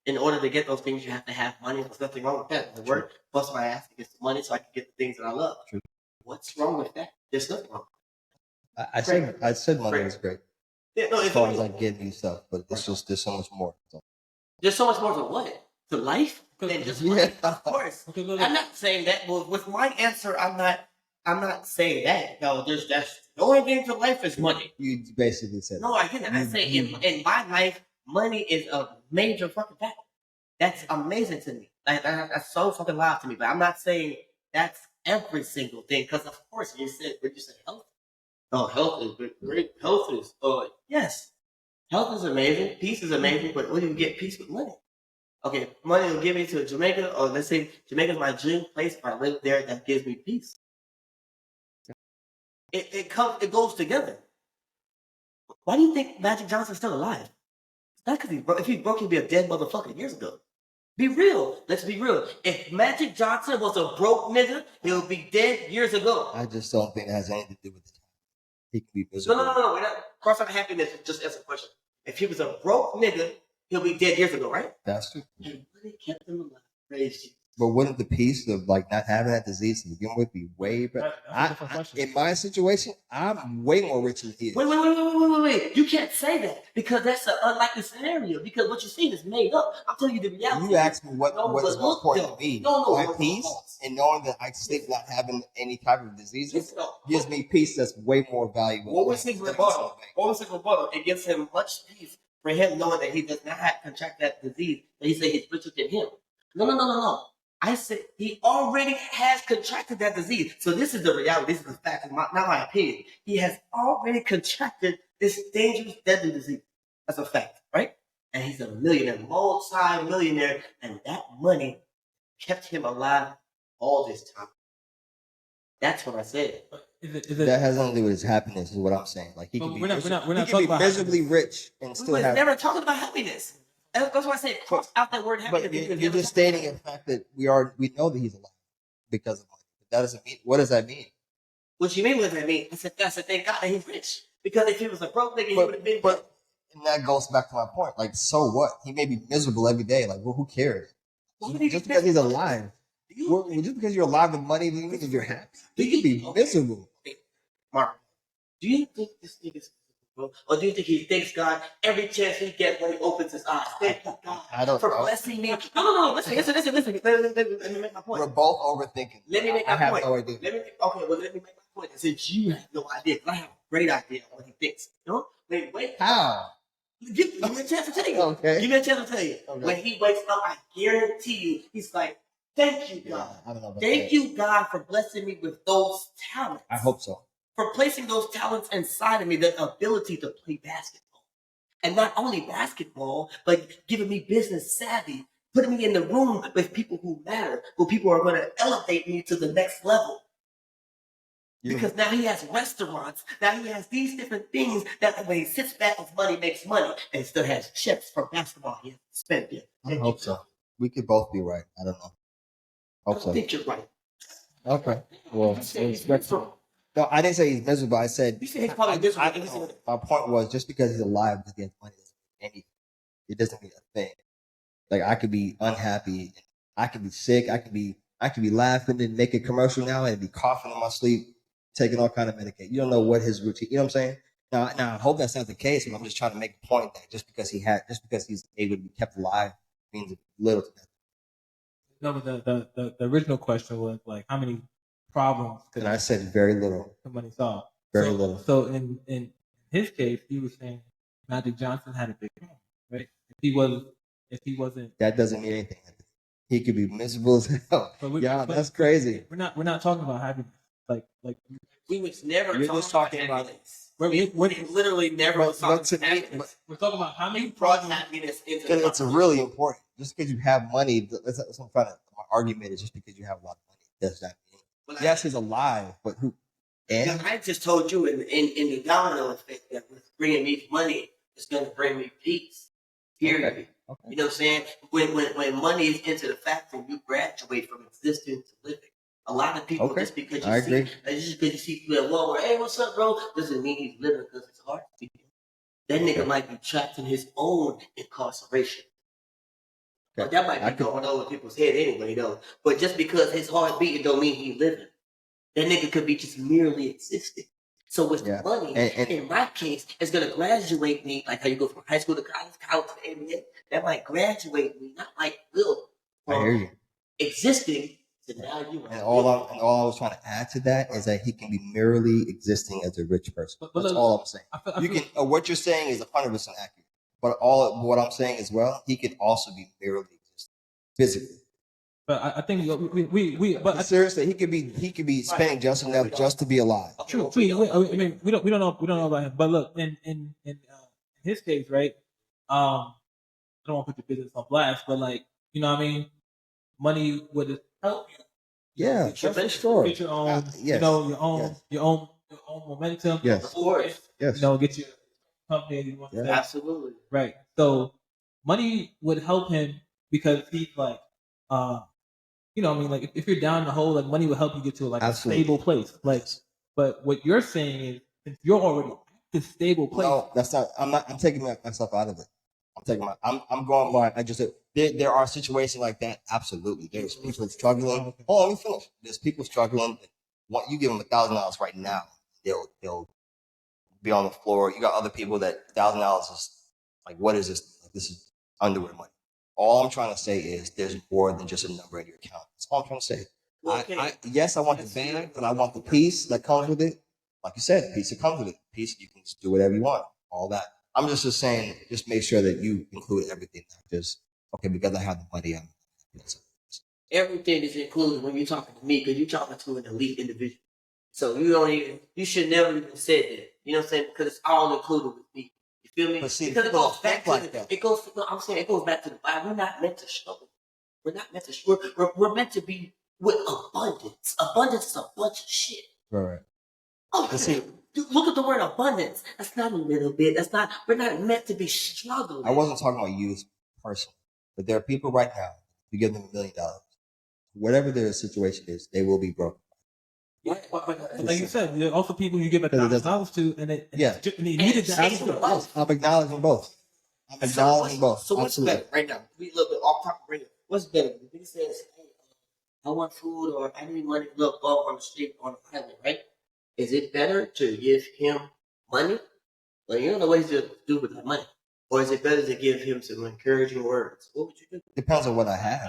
In order to get those things, you have to have money. There's nothing wrong with that. I work, bust my ass to get some money so I can get the things that I love. True. What's wrong with that? There's nothing wrong. I said money is great. Yeah, no, As far as like getting you stuff, but it's just there's so much more. So. There's so much more to what? To life than just money. Yeah. Of course. I'm not saying that. Well, with my answer, I'm not saying that. No, that's the only thing to life is money. You basically said no, I didn't. I say in my life, money is a major fucking factor. That's amazing to me. Like that's so fucking loud to me. But I'm not saying that's every single thing. Because of course you said health. Oh, health is great. Health is yes. Health is amazing. Peace is amazing. But when do you get peace with money? Okay, money will give me to Jamaica, or let's say Jamaica's my dream place. If I live there, that gives me peace. It goes together. Why do you think Magic Johnson's still alive? It's not because he's broke. If he's broke, he'd be a dead motherfucker years ago. Be real. Let's be real. If Magic Johnson was a broke nigga, he'll be dead years ago. I just don't think it has anything to do with it. He can be miserable. No. We're not cross out happiness. Just answer the question. If he was a broke nigga, he'll be dead years ago, right? That's true. And money kept him alive. Praise Jesus. But wouldn't the piece of like not having that disease to begin with be way better? In my situation, I'm way more rich than he is. Wait. You can't say that because that's an unlikely scenario. Because what you're seeing is made up. I'm telling you the reality. You asked me what is more important to me. My peace and knowing that I sleep not having any type of diseases gives me peace that's way more valuable. What was his rebuttal? It gives him much peace for him knowing that he does not have contract that disease. And he said he's richer than him. No. I said he already has contracted that disease. So this is the reality. This is the fact, not my opinion. He has already contracted this dangerous, deadly disease. That's a fact, right? And he's a millionaire, multi-millionaire, and that money kept him alive all this time. That's what I said. That has nothing to do with his happiness, is what I'm saying. Like he can be talking about miserably rich and still have. Never talking about happiness. That's why I said cross out that word happiness. But you're just stating the fact that we know that he's alive because of money. But that doesn't mean. What does that mean? What you mean? What does that mean? I said thank God that he's rich. Because if he was a broke nigga, he would have been. And that goes back to my point. Like, so what? He may be miserable every day. Like, well, who cares? Just because he's alive. Just because you're alive with money doesn't mean you're happy. He can be miserable. Mark, do you think this nigga's miserable? Or do you think he thanks God every chance he gets when he opens his eyes? Thank you, God, for blessing me. No. Listen. Let me make my point. We're both overthinking. Let me make my point. I have no idea. Let me make my point. Since you have no idea, I have a great idea of what he thinks. No? Wait. How? Give me a chance to tell you. Okay. Give me a chance to tell you. Okay. When he wakes up, I guarantee you, he's like, thank you, God. I don't know about Thank you, God, for blessing me with those talents. I hope so. For placing those talents inside of me, the ability to play basketball. And not only basketball, but giving me business savvy, putting me in the room with people who matter, who people are going to elevate me to the next level. Because now he has restaurants. Now he has these different things that when he sits back with money, makes money, and still has chips for basketball he has to spend it. I hope so. We could both be right. I don't know. I think you're right. Okay. Well, no, I didn't say he's miserable. I said you he's probably miserable. My point was just because he's alive because he has money doesn't mean anything. It doesn't mean a thing. Like I could be unhappy, I could be sick, I could be laughing and make a commercial now and be coughing in my sleep, taking all kind of medication. You don't know what his routine. You know what I'm saying? Now I hope that's not the case, but I'm just trying to make a point that just because he's able to be kept alive means little to nothing. No, but the original question was like, how many problems? And I said very little. Somebody saw very little. So in his case, he was saying Magic Johnson had a big problem, right? If he wasn't, that doesn't mean anything. He could be miserable as hell. That's crazy. We're not talking about happiness. Like we was never. You're just talking about it. We literally never talked about happiness. We're talking about how many brought happiness into the it's really important. Just because you have money, that's what I'm trying to. My argument is just because you have a lot of money does not mean. Yes, he's alive, but who? And I just told you in the domino effect that with bringing me money, it's going to bring me peace. Period. Okay. You know what I'm saying? When money is into the factor, you graduate from existing to living. A lot of people just because you see people at Walmart, hey, what's up, bro? Doesn't mean he's living because it's hard to be. That nigga might be trapped in his own incarceration. But that might be going over people's head anyway, though. But just because his heart beating don't mean he living. That nigga could be just merely existing. So with the money, in my case, it's gonna graduate me, like how you go from high school to college to NBA. That might graduate me, not like Will. I hear you. Existing to now you. And all I was trying to add to that is that he can be merely existing as a rich person. That's all I'm saying. You can what you're saying is 100% accurate. But what I'm saying as well, he could also be merely existing physically. But I think but seriously, he could be spending just enough just to be alive. True. I mean, we don't know about him. But look, in his case, right? I don't want to put the business on blast, but like, you know what I mean? Money would help you. Yeah, for sure. Get your own, yes. you know, your own momentum. Yes. Of course. Yes. You know, get your company you want to say. Absolutely. Right. So money would help him because he's like, you know, I mean, like if you're down the hole, like money will help you get to like a stable place. Like, but what you're saying is, if you're already at this stable place. No, that's not. I'm taking myself out of it. I'm going by. I just there are situations like that. Absolutely, there's people struggling. Oh, let me finish. There's people struggling. What you give them $1,000 right now, they'll be on the floor. You got other people that $1,000 is like, what is this? Like, this is underwear money. All I'm trying to say is there's more than just a number in your account. That's all I'm trying to say. Yes, I want the band, but I want the piece that comes with it. Like you said, piece that comes with it. Piece, you can just do whatever you want. All that. I'm just saying, just make sure that you include everything. Not just, okay, because I have the money. Everything is included when you're talking to me, because you're talking to an elite individual. So you should never even say that. You know what I'm saying? Because it's all included with me. You feel me? But see, because it goes back to it goes back to the Bible. We're not meant to struggle. We're not meant to we're meant to be with abundance. Abundance is a bunch of shit. Right. Oh, see, look at the word abundance. That's not a little bit. We're not meant to be struggling. I wasn't talking about you personally, but there are people right now, you give them $1 million, whatever their situation is, they will be broke. Yeah, but like you said, there are also people you give $1,000 to, and they needed that. I'm acknowledging both. So what's better right now? We a little bit off topic right now. What's better? If he says, "Hey, I want food," or "I need money," look up on the street on the highway, right? Is it better to give him money? Well, you don't know what he's going to do with that money. Or is it better to give him some encouraging words? What would you do? Depends on what I have.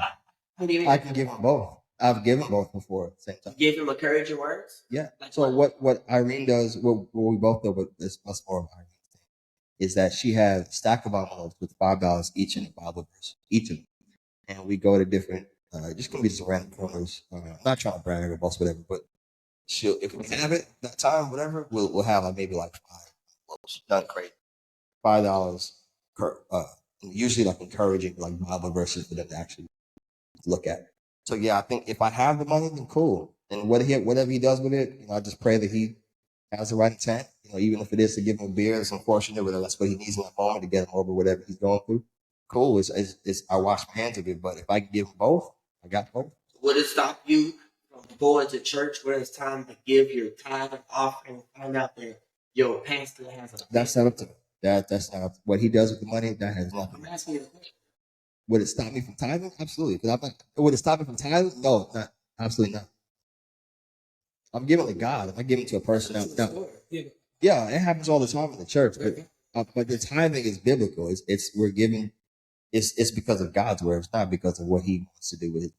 What do you mean? I can give him both. I've given both before at the same time. You give him encouraging words? Yeah. So what Irene does, what we both do, but it's much more of Irene thing, is that she has a stack of envelopes with $5 each in a Bible verse, each of them. And we go to different, just going to be just random corners. I'm not trying to brag or boast, whatever, but if we have it that time, whatever, we'll have like maybe like 5 envelopes, nothing crazy. $5, usually like encouraging like Bible verses for them to actually look at. So yeah, I think if I have the money, then cool. And whatever he does with it, I just pray that he has the right intent. Even if it is to give him a beer, it's unfortunate, whether that's what he needs in that moment to get him over whatever he's going through. Cool. It's I wash my hands of it, but if I can give him both, I got both. Would it stop you from going to church where it's time to give your tithe and offering, find out that your pastor has a... That's not up to me. That's not up to what he does with the money. That has nothing. I'm asking you a question. Would it stop me from tithing? Absolutely. Would it stop me from tithing? No, not absolutely not. I'm giving to God. If I give it to a person now, yeah, it happens all the time in the church. But the tithing is biblical. We're giving. It's because of God's word. It's not because of what He wants to do with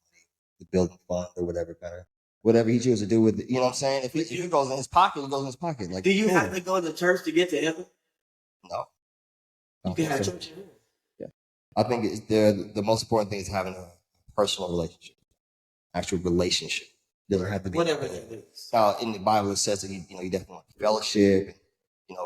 the building fund or whatever He chooses to do with it. You know what I'm saying? If he goes in his pocket, he goes in his pocket. Like, do you have to go to church to get to heaven? No. You can have church in heaven. I think the most important thing is having a personal relationship, actual relationship. It doesn't have to be whatever that is. In the Bible, it says that you definitely want fellowship, and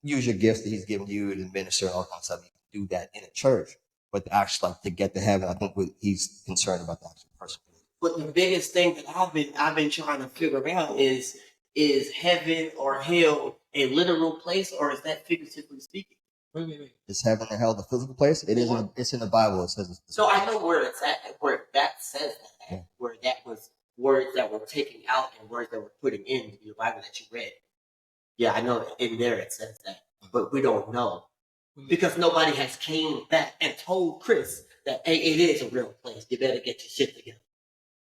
use your gifts that He's given you to minister and all kinds of stuff. You can do that in a church, but to get to heaven, I think He's concerned about the actual person. But the biggest thing that I've been trying to figure out is heaven or hell a literal place, or is that figuratively speaking? Wait. Is heaven and hell the physical place? It is. It's in the Bible. It says. So I know where it's at, where that says that, where that was words that were taken out and words that were put in the Bible that you read. Yeah, I know in there it says that, but we don't know because nobody has came back and told Chris that hey, it is a real place. You better get your shit together.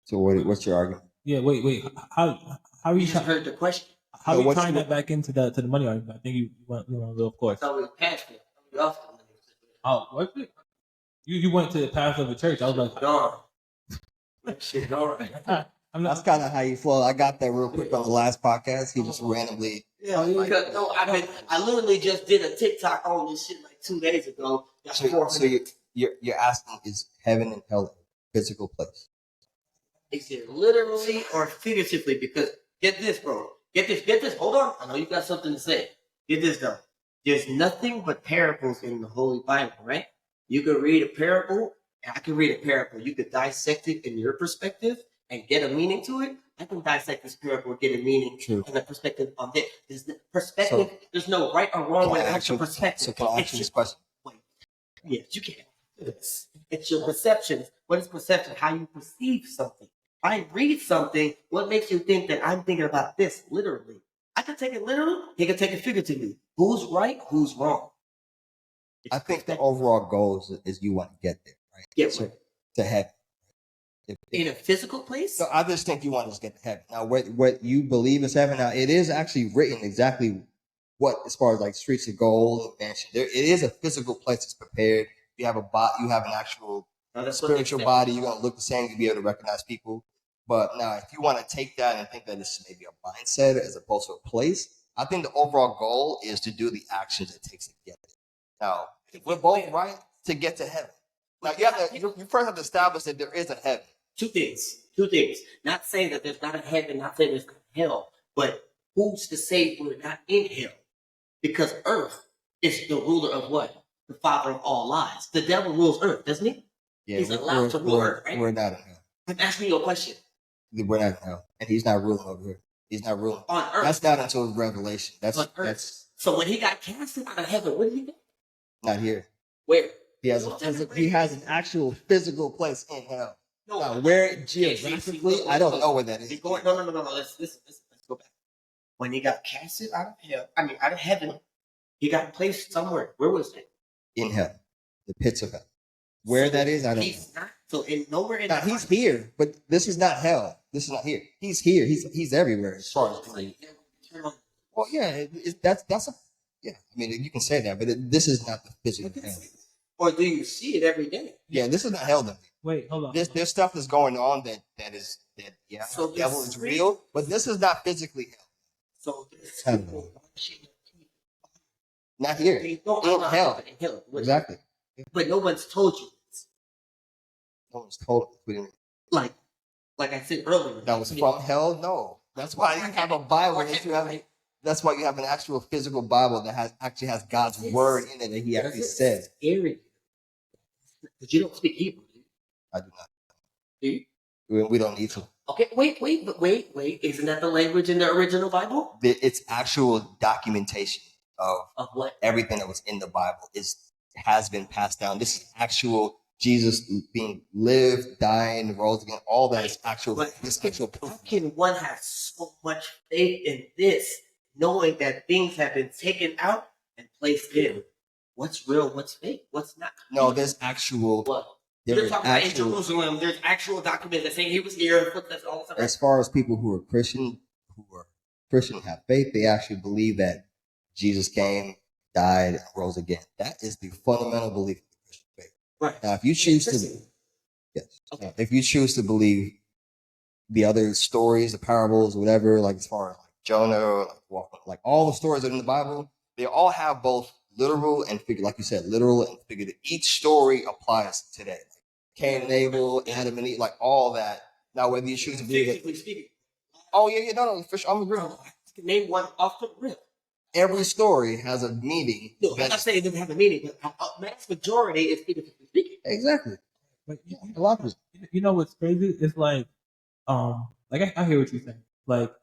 So what's your argument? Yeah, wait. How are You you just heard the question. how are So you what's tying your- that back into the money argument? I think you went a little off course. So we passed it. We off the money. Oh, what's it? You went to the pastor of a church. I was like, Gone. That shit gone. I'm That's not. kind of how you flow. I got that real quick on the last podcast. He just randomly. Yeah, because no, I literally just did a TikTok on this shit like 2 days ago. That's So 400. you're asking, is heaven and hell a physical place? Is it literally or figuratively? Because get this, bro. Get this. Hold on. I know you got something to say. Get this though. There's nothing but parables in the Holy Bible, right? You could read a parable, and I can read a parable. You could dissect it in your perspective and get a meaning to it. I can dissect this parable and get a meaning True. and a perspective on it. There's no right or wrong way to ask your perspective. So can I ask you this question? Wait. Yes, you can. It's your perception. What is perception? How you perceive something. I read something. What makes you think that I'm thinking about this literally? I can take it literally. He can take it figuratively. Who's right? Who's wrong? I think the overall goal is you want to get there, right? Yeah, So, to heaven. in a physical place. So I just think you want to get to heaven. Now, what you believe is heaven. Now, it is actually written exactly what, as far as like streets of gold and mansion. It is a physical place that's prepared. You have you have an actual spiritual body. You're gonna look the same. You'll be able to recognize people. But now, if you want to take that and think that this is maybe a mindset as opposed to a place, I think the overall goal is to do the actions it takes to get there. Now, if we're both right to get to heaven. Now, you first have to establish that there is a heaven. Two things. Not saying that there's not a heaven, not saying there's not hell, but who's to say we're not in hell? Because earth is the ruler of what? The father of all lies. The devil rules earth, doesn't he? Yeah, He's allowed to rule earth, right? We're not in hell. I'm asking you a question. We're not in hell. And he's not ruling over here. He's not ruling. On earth. That's not until Revelation. On earth. That's So when he got casted out of heaven, what did he do? not here. Where? He has an actual physical place in hell. No. Now, where geographically, I don't know where that is. No. Let's go back. When he got casted out of heaven, he got placed somewhere. Where was it? In hell, the pits of hell. Where that is, I don't know. He's not. So nowhere in. Now, he's here, but this is not hell. This is not here. He's here. He's everywhere as far as. Well, yeah, that's a yeah. I mean, you can say that, but this is not the physical hell. Or do you see it every day? Yeah, this is not hell though. Wait, hold on. There's stuff that's going on that yeah, So the devil is real, but this is not physically hell. So there's Hell no. people watching people. Not here. In hell. hell. Exactly. But no one's told you this. No one's told me. Like I said earlier. That was from hell? No. That's why you have a Bible. That's why you have an actual physical Bible that actually has God's word in it that he actually said. Scary. But you don't speak Hebrew. I do not. Do you? We don't need to. Okay, wait. Isn't that the language in the original Bible? It's actual documentation Of what? everything that was in the Bible has been passed down. This is actual Jesus being lived, dying, rose again. All that is actual. But This actual how proof. can one have so much faith in this, knowing that things have been taken out and placed in? What's real? What's fake? What's not? No, there's actual. What? There You're is talking about in actual. Jerusalem. There's actual documents that say he was here. Footsteps, all this stuff. As far as people who are Christian have faith, they actually believe that Jesus came, died, and rose again. That is the fundamental belief of the Christian faith. Right. Now, if you choose to, yes, Okay. if you choose to believe the other stories, the parables, whatever, like as far as like Jonah, like all the stories that are in the Bible, they all have both literal and figurative. Like you said, literal and figurative. Each story applies today. Like Cain and Abel, Adam and Eve, like all that. Now, whether you choose to believe it, Figuratively speaking. oh yeah, no, for sure, I'm agreeing. Name one off the rip. Every story has a meaning. No, I'm not saying it doesn't have a meaning, but a mass majority is figuratively speaking. Exactly. But A lot of it. you know what's crazy? It's like I hear what you're saying. Like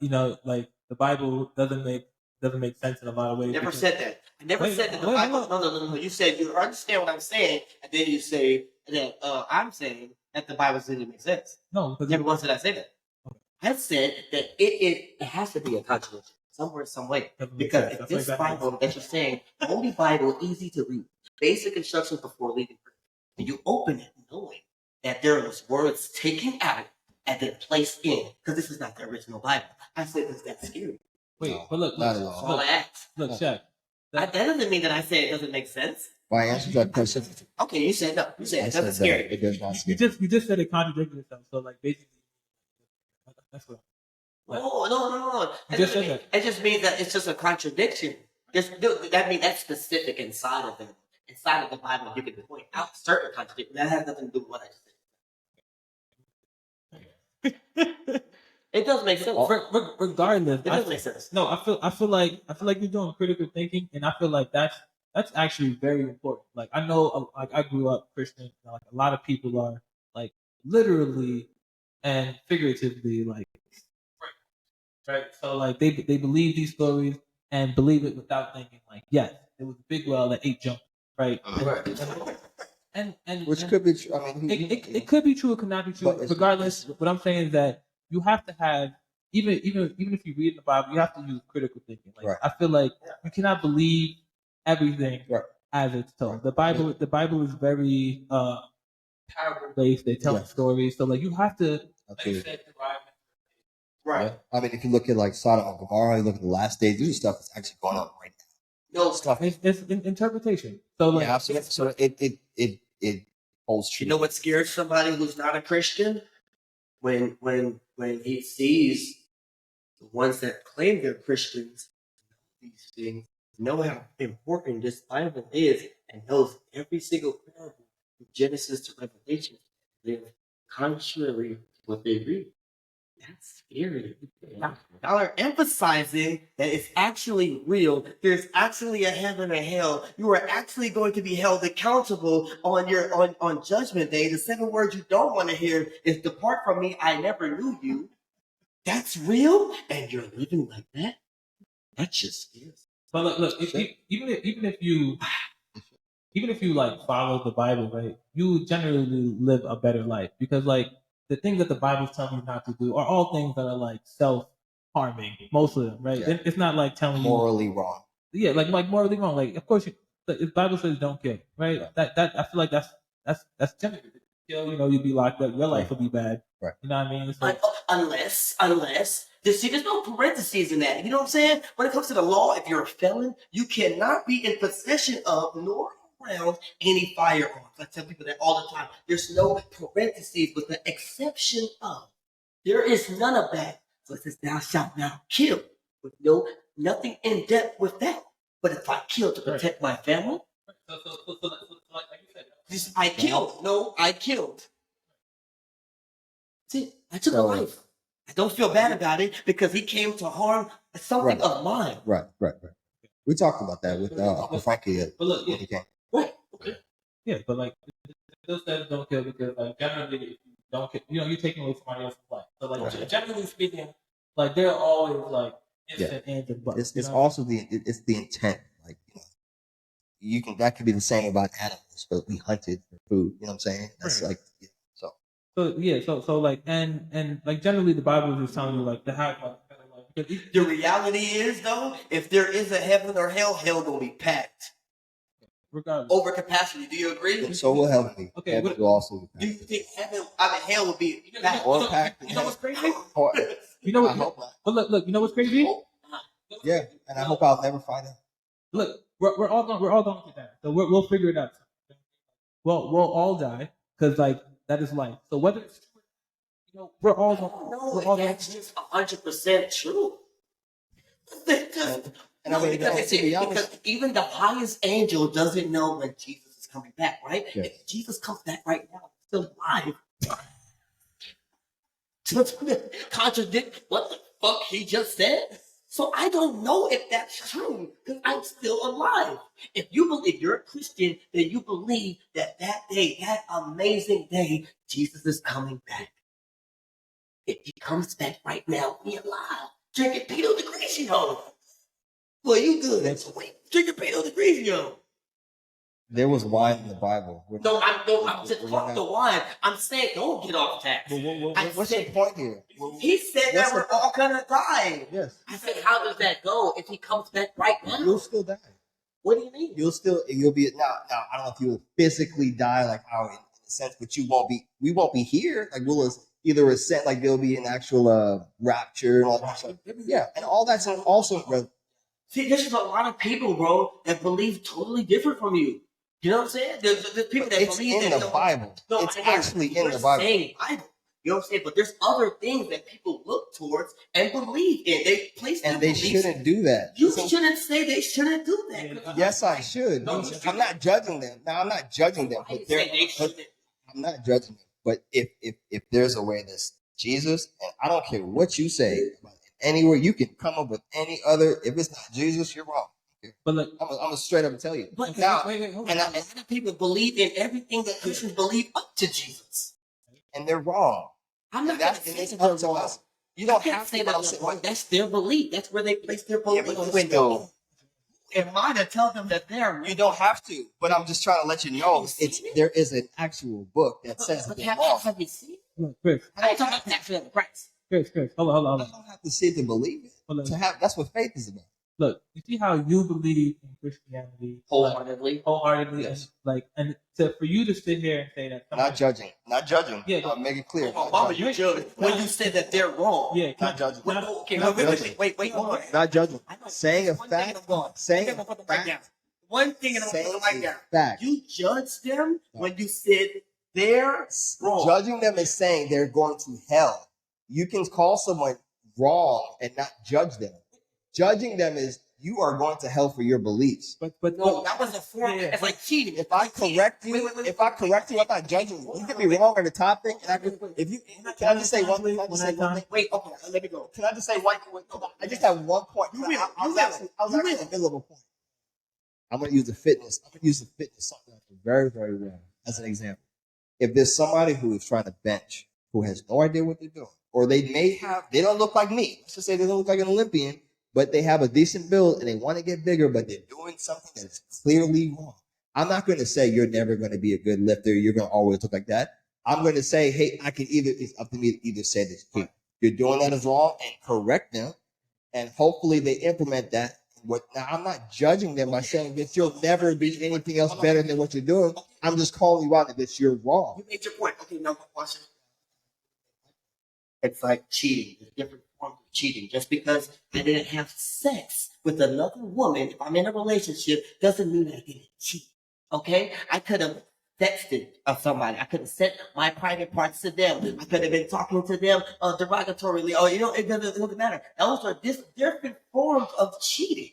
like the Bible doesn't make sense in a lot of ways. Never because- said that. I never Wait, said that the wait, Bible. hold No. You said you understand what I'm saying, and then you say that I'm saying that the Bible doesn't make sense. No, because Never once did I say that. Okay. I said that it has to be a contradiction somewhere, some way. Doesn't make Because sense. if That's this exactly Bible that you're saying, the only Bible easy to read, basic instructions before leaving. and you open it knowing that there was words taken out and then placed in, because this is not the original Bible. I said, is that scary? Wait, No, but look, not look, at all. All I asked. look, No. Shaq. That doesn't mean that I say it doesn't make sense. My answer to that question, Okay, you said no. You said I it said doesn't that scare it you. does not You scare. just said it contradicted itself. So like basically, that's what. No. You just said that. It just means that it's just a contradiction. That means that's specific inside of them. Inside of the Bible, you can point out certain contradictions. That has nothing to do with what I just said. It does make sense. Regardless, It does make sense. No, I feel like you're doing critical thinking, and I feel like that's actually very important. Like I know, like I grew up Christian. Like a lot of people are like literally and figuratively like right. So like they believe these stories and believe it without thinking. Like yes, it was a big whale that ate junk, right? And Which could be true. I mean, it could be true, it could not be true. But Regardless, what I'm saying is that you have to have even if you read the Bible, you have to use critical thinking. Like Right. I feel like you cannot believe everything Right. as it's told. Right. The Bible is very parable based. They tell stories, so like you have to Absolutely. Right. Yeah. I mean, if you look at like Sodom and Gomorrah, you look at the last days, these are stuff that's actually going on right now. No, Stuff. it's interpretation. So like Yeah, absolutely. So it holds true. you know what scares somebody who's not a Christian? When he sees the ones that claim they're Christians, these things, know how important this Bible is, and knows every single parable from Genesis to Revelation live contrary to what they read. That's scary. Y'all are emphasizing that it's actually real. There's actually a heaven and hell. You are actually going to be held accountable on Judgment Day. The 7 words you don't want to hear is "Depart from me, I never knew you." That's real, and you're living like that. That's just scary. But look, even if you like follow the Bible, right, you generally live a better life because like the things that the Bible's telling you not to do are all things that are like self-harming, most of them, right? Yeah. It's not like telling morally wrong. you, yeah, like morally wrong. Like of course, the Bible says don't kill, right? Yeah. That I feel like that's generally kill. You know, you'd be locked up. Your life will be bad. Right. You know what I mean? So, Unless there's no parentheses in that. You know what I'm saying? When it comes to the law, if you're a felon, you cannot be in possession of nor around any firearms. I tell people that all the time. There's no parentheses with the exception of. There is none of that. So it says, "Thou shalt not kill," with nothing in depth with that. But if I kill to protect my family, so like you said, I killed. No, I killed. That's it. I took a life. I don't feel bad about it because he came to harm something of mine. Right. We talked about that with Uncle Frankie. But look, when he came. Right. Okay. yeah, but like it still says don't kill because like generally if you don't kill, you know, you're taking away somebody else's life. So like generally speaking, like there are always like instant ands and buts. It's also the intent. Like you can that could be the same about animals, but we hunted for food. You know what I'm saying? That's like So like and like generally the Bible is just telling you like to have like because The reality is though, if there is a heaven or hell, hell gonna be packed. regardless. Over capacity. Do you agree? so will heaven be. Okay, Heaven what- will also Do be you think hell will be packed? or packed. You know what's crazy? Or- You know I what? hope not. But look, you know what's crazy? Yeah, and I hope I'll never find out. Look, we're all going to die, so we'll figure it out. We'll all die because like that is life. So whether it's true, you know, we're all No, that's just 100% true. And I mean, to be honest, because even the highest angel doesn't know when Jesus is coming back, right? Yeah. If Jesus comes back right now, still alive. Contradict what the fuck he just said. So I don't know if that's true because I'm still alive. If you're a Christian, then you believe that day, that amazing day, Jesus is coming back. If he comes back right now, we alive. Drinking Pinot de Grigio. Well, you good. Wait, drinking Pinot de Grigio. there was wine in the Bible. No, I'm just fuck the wine. I'm saying don't get off task. What's the point here? He said that we're all gonna die. Yes, I said, how does that go if he comes back right now? you'll still die. What do you mean? You'll be now. I don't know if you will physically die like how in a sense, but we won't be here. Like we'll either ascend, like there'll be an actual rapture and all that stuff. Yeah, and all that's also. See, there's just a lot of people, bro, that believe totally different from you. You know what I'm saying? There's people that It's believe in that the Bible. No, It's actually in the Bible. Saying Bible. You know what I'm saying? But there's other things that people look towards and believe in. They place their And they beliefs. shouldn't do that. You shouldn't say they shouldn't do that. Yes, I should. No, I'm not judging them. Now, I'm not judging them. I But say they shouldn't. I'm not judging them. But if there's a way that's Jesus, and I don't care what you say, anywhere you can come up with any other. If it's not Jesus, you're wrong. But look, I'm gonna straight up tell you. But Now, wait, hold on. A lot of people believe in everything that Christians believe up to Jesus. and they're wrong. I'm not And going that's to and say it's that up they're to wrong. us. You don't I can't have say to. that But I'm they're saying, wrong. That's their belief. That's where they place their belief. yeah, but window. Am I to tell them that they're You don't have to. But I'm just trying to let you know there is an actual book that says that they're wrong. have you seen it? look, Chris, I ain't talking about that for the price. Chris, hold on. I don't have to see it to believe it. Hold on. That's what faith is about. Look, you see how you believe in Christianity Wholeheartedly. wholeheartedly, Yes. and for you to sit here and say that Not judging. Yeah, I'll make it clear. Why would you judge when you said that they're wrong? yeah, Not judging. Okay, Not wait, hold on. Not judging. I know. Saying a One thing fact. I'm going. Saying I'm a gonna put the mic down. fact. One thing and I'm Saying gonna put the mic a down. fact. You judged them when you said they're wrong. Judging them is saying they're going to hell. You can call someone wrong and not judge them. Judging them is you are going to hell for your beliefs. but No, that was a form. Yeah. It's like cheating. If I correct you, I'm not judging you. You can be wrong on the topic. And can I just say one thing? Wait, okay, let me go. Can I just say one thing? I just have one point. I was actually in the middle of a point. I'm going to use the fitness. Something very, very well as an example. If there's somebody who is trying to bench, who has no idea what they're doing, or they don't look like me. Let's just say they don't look like an Olympian, but they have a decent build and they want to get bigger, but they're doing something that's clearly wrong. I'm not going to say you're never going to be a good lifter. You're going to always look like that. I'm going to say, hey, it's up to me to either say this. Hey, you're doing that is wrong and correct them. And hopefully they implement that. Now, I'm not judging them by saying that you'll never be anything else better than what you're doing. I'm just calling you out that you're wrong. You made your point. Okay, now watch it. It's like cheating. There's different forms of cheating. Just because I didn't have sex with another woman, if I'm in a relationship, doesn't mean I didn't cheat. Okay? I could have texted somebody. I could have sent my private parts to them. I could have been talking to them derogatorily. Or, it doesn't matter. Those are different forms of cheating.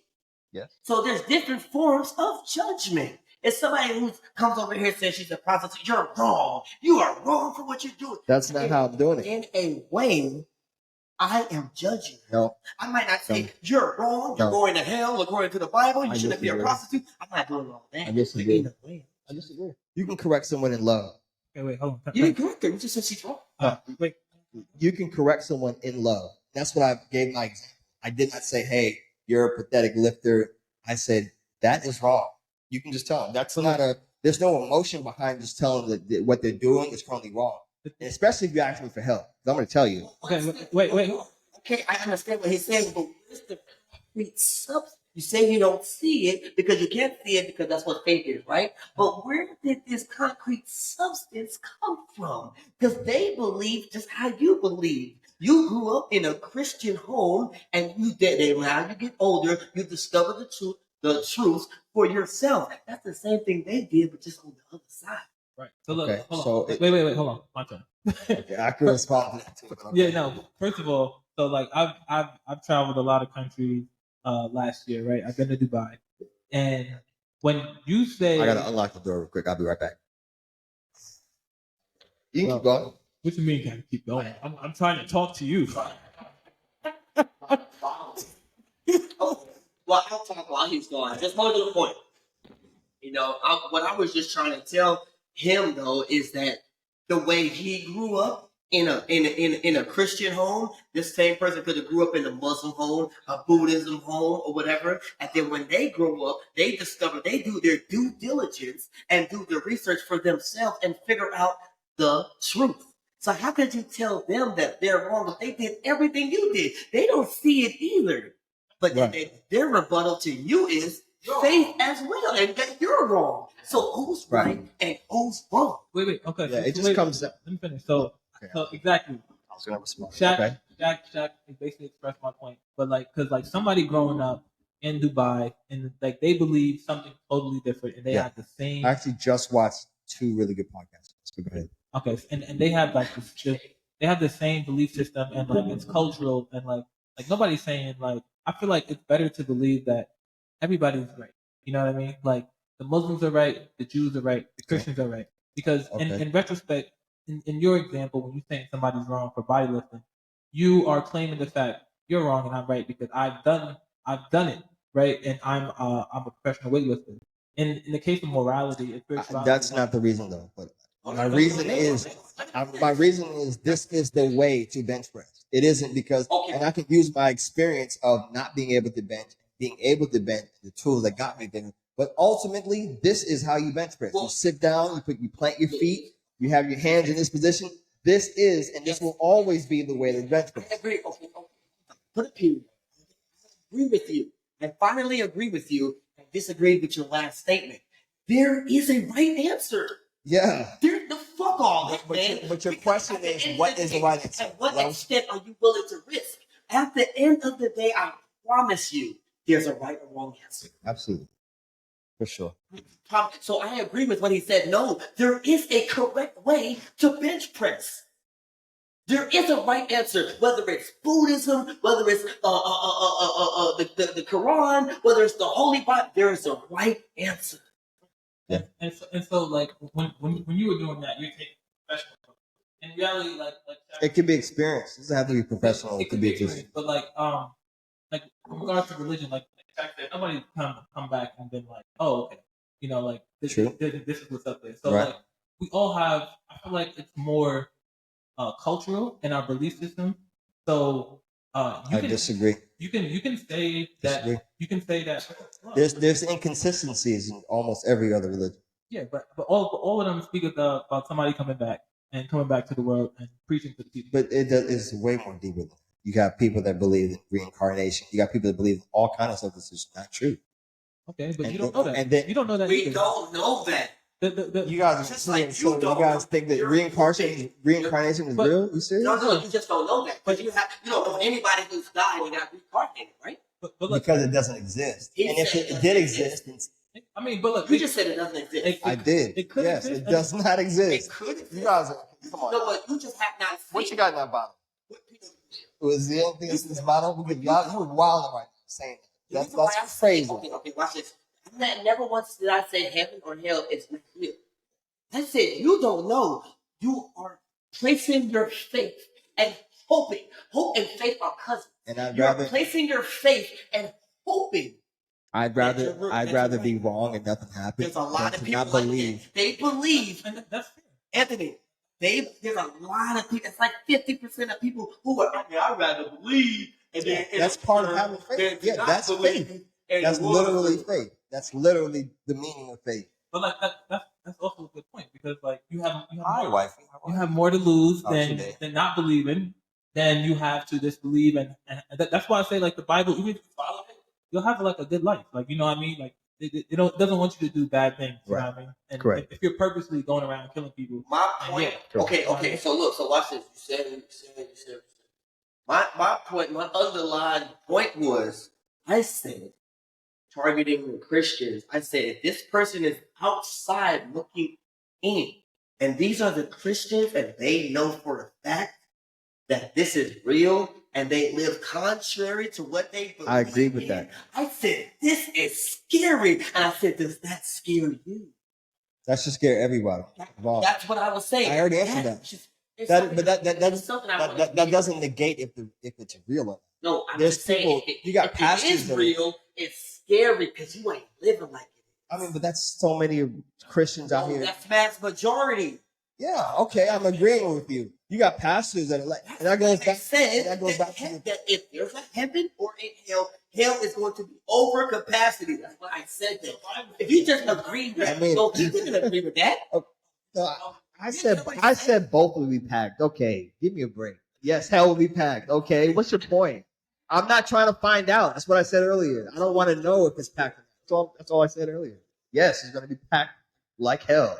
Yes. So there's different forms of judgment. If somebody who comes over here and says she's a prostitute, you're wrong. You are wrong for what you're doing. That's not how I'm doing it. In a way, I am judging. No. I might not say you're wrong. You're going to hell according to the Bible. You shouldn't be a prostitute. I'm not doing all that. I disagree. In a way, I disagree. You can correct someone in love. okay, wait, hold on. you didn't correct her. You just said she's wrong. Wait, You can correct someone in love. That's what I gave my example. I did not say, hey, you're a pathetic lifter. I said, that is wrong. You can just tell them. There's no emotion behind just telling them that what they're doing is currently wrong. And especially if you ask me for help. 'Cause I'm going to tell you. okay, wait. Okay, I understand what he's saying, but where's the concrete substance? You say you don't see it because you can't see it because that's what faith is, right? But where did this concrete substance come from? Because they believe just how you believe. You grew up in a Christian home, and now you get older, you discover the truth for yourself. That's the same thing they did, but just on the other side. Right. So look, Okay, hold on. Wait, hold on. My turn. Okay, I can respond to that too. But okay. Yeah, no. First of all, so like I've traveled a lot of countries last year, right? I've been to Dubai, and when you say I got to unlock the door real quick. I'll be right back. You can keep going. What you mean, can keep going? I'm trying to talk to you. Well, I'll talk while he's gone. Just more to the point. What I was just trying to tell him though is that the way he grew up in a Christian home, this same person could have grew up in a Muslim home, a Buddhism home, or whatever. And then when they grow up, they discover they do their due diligence and do the research for themselves and figure out the truth. So how could you tell them that they're wrong if they did everything you did? They don't see it either. But Right. their rebuttal to you is faith as well, and that you're wrong. So who's right and who's wrong? Wait. Okay. Yeah, it just wait, comes down. Let me finish. So exactly. I was gonna respond. Shaq basically expressed my point, but because somebody growing up in Dubai and they believe something totally different, and they have the same. I actually just watched 2 really good podcasts. So go ahead. Okay, and they have they have the same belief system, and it's cultural, and nobody's saying I feel like it's better to believe that everybody's right. You know what I mean? Like the Muslims are right, the Jews are right, the Christians are right. Because in retrospect, in your example, when you're saying somebody's wrong for bodybuilding, you are claiming the fact you're wrong and I'm right because I've done it right, and I'm a professional weightlifter. In the case of morality, and spirituality, That's not the reason though. But my reason is this is the way to bench press. It isn't because, and I can use my experience of not being able to bench, being able to bench, the tools that got me there. But ultimately, this is how you bench press. You sit down, you plant your feet, you have your hands in this position. This is, and this will always be the way to bench press. I agree. Okay. Put a period. I agree with you. I finally agree with you. I disagree with your last statement. There is a right answer. Yeah. The fuck all that, man. But your question is, what is the right answer? At what extent are you willing to risk? At the end of the day, I promise you, there's a right or wrong answer. Absolutely. For sure. So I agree with what he said. No, there is a correct way to bench press. There is a right answer, whether it's Buddhism, whether it's the Quran, whether it's the Holy Bible. There is a right answer. Yeah. And so when you were doing that, you're taking professional. In reality, it could be experience. It doesn't have to be professional. It could be experience. But in regards to religion, nobody come back and been oh, okay, this is what's up there. So we all have. I feel like it's more cultural in our belief system. So I disagree. You can say that. Disagree. You can say that. There's inconsistencies in almost every other religion. Yeah, but all of them speak about somebody coming back to the world and preaching to the people. But it's way more deeper than that. You got people that believe in reincarnation. You got people that believe in all kinds of stuff that's just not true. Okay, but you don't know that. And then, you don't know that. We don't know that. You guys think that reincarnation is real? You serious? No, you just don't know that. But you don't know anybody who's died and got reincarnated, right? But because it doesn't exist. And if it did exist, but look, you just said it doesn't exist. I did. It could exist. It does not exist. It could exist. You guys, come on. No, but you just have not seen. What you got in that bottle? Was there anything in this bottle? You're wild right now saying that. That's crazy. Okay, watch this. Never once did I say heaven or hell is not real. I said you don't know. You are placing your faith and hoping. Hope and faith are cousins. And you're placing your faith and hoping. I'd rather be wrong and nothing happen. There's a lot of people they believe, and that's fair. Anthony. There's a lot of people. It's like 50% of people who are. I'd rather believe. And then that's part of having faith. Yeah, that's faith. That's literally faith. That's literally the meaning of faith. But that's also a good point because you have more to lose than not believing. Then you have to disbelieve, and that's why I say the Bible. Even if you follow it, you'll have a good life. You know what I mean? It doesn't want you to do bad things. You know what I mean? And correct. If you're purposely going around killing people. My point. Okay. So look. So watch this. You said. My point. My underlying point was. I said, targeting the Christians. I said this person is outside looking in, and these are the Christians, and they know for a fact that this is real. And they live contrary to what they believe. I agree with that. I said, this is scary. And I said, does that scare you? That should scare everybody. That's what I was saying. I already answered that. That doesn't negate if it's real or not. No, I'm just saying, you got pastors. If it is real, it's scary because you ain't living like it. I mean, but that's so many Christians out here. That's mass majority. Yeah, okay, I'm agreeing with you. You got pastors that are and that goes back. That if there's a heaven or a hell is going to be over capacity. That's why I said that. If you just agree with that, you didn't agree with that. No, I said both will be packed. Okay, give me a break. Yes, hell will be packed. Okay, what's your point? I'm not trying to find out. That's what I said earlier. I don't want to know if it's packed. That's all I said earlier. Yes, it's going to be packed like hell.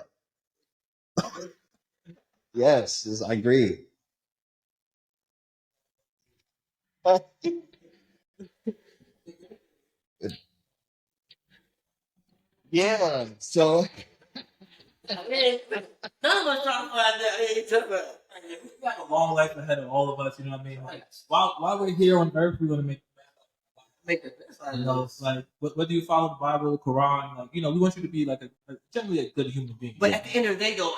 Yes, I agree. Yeah. So None of us trying to find that each other. We got a long life ahead of all of us. You know what I mean? Like, while we're here on Earth, we're gonna Make the best out you of know, us. like whether you follow the Bible, the Quran, like we want you to be like generally a good human being. But at the end of the day, though,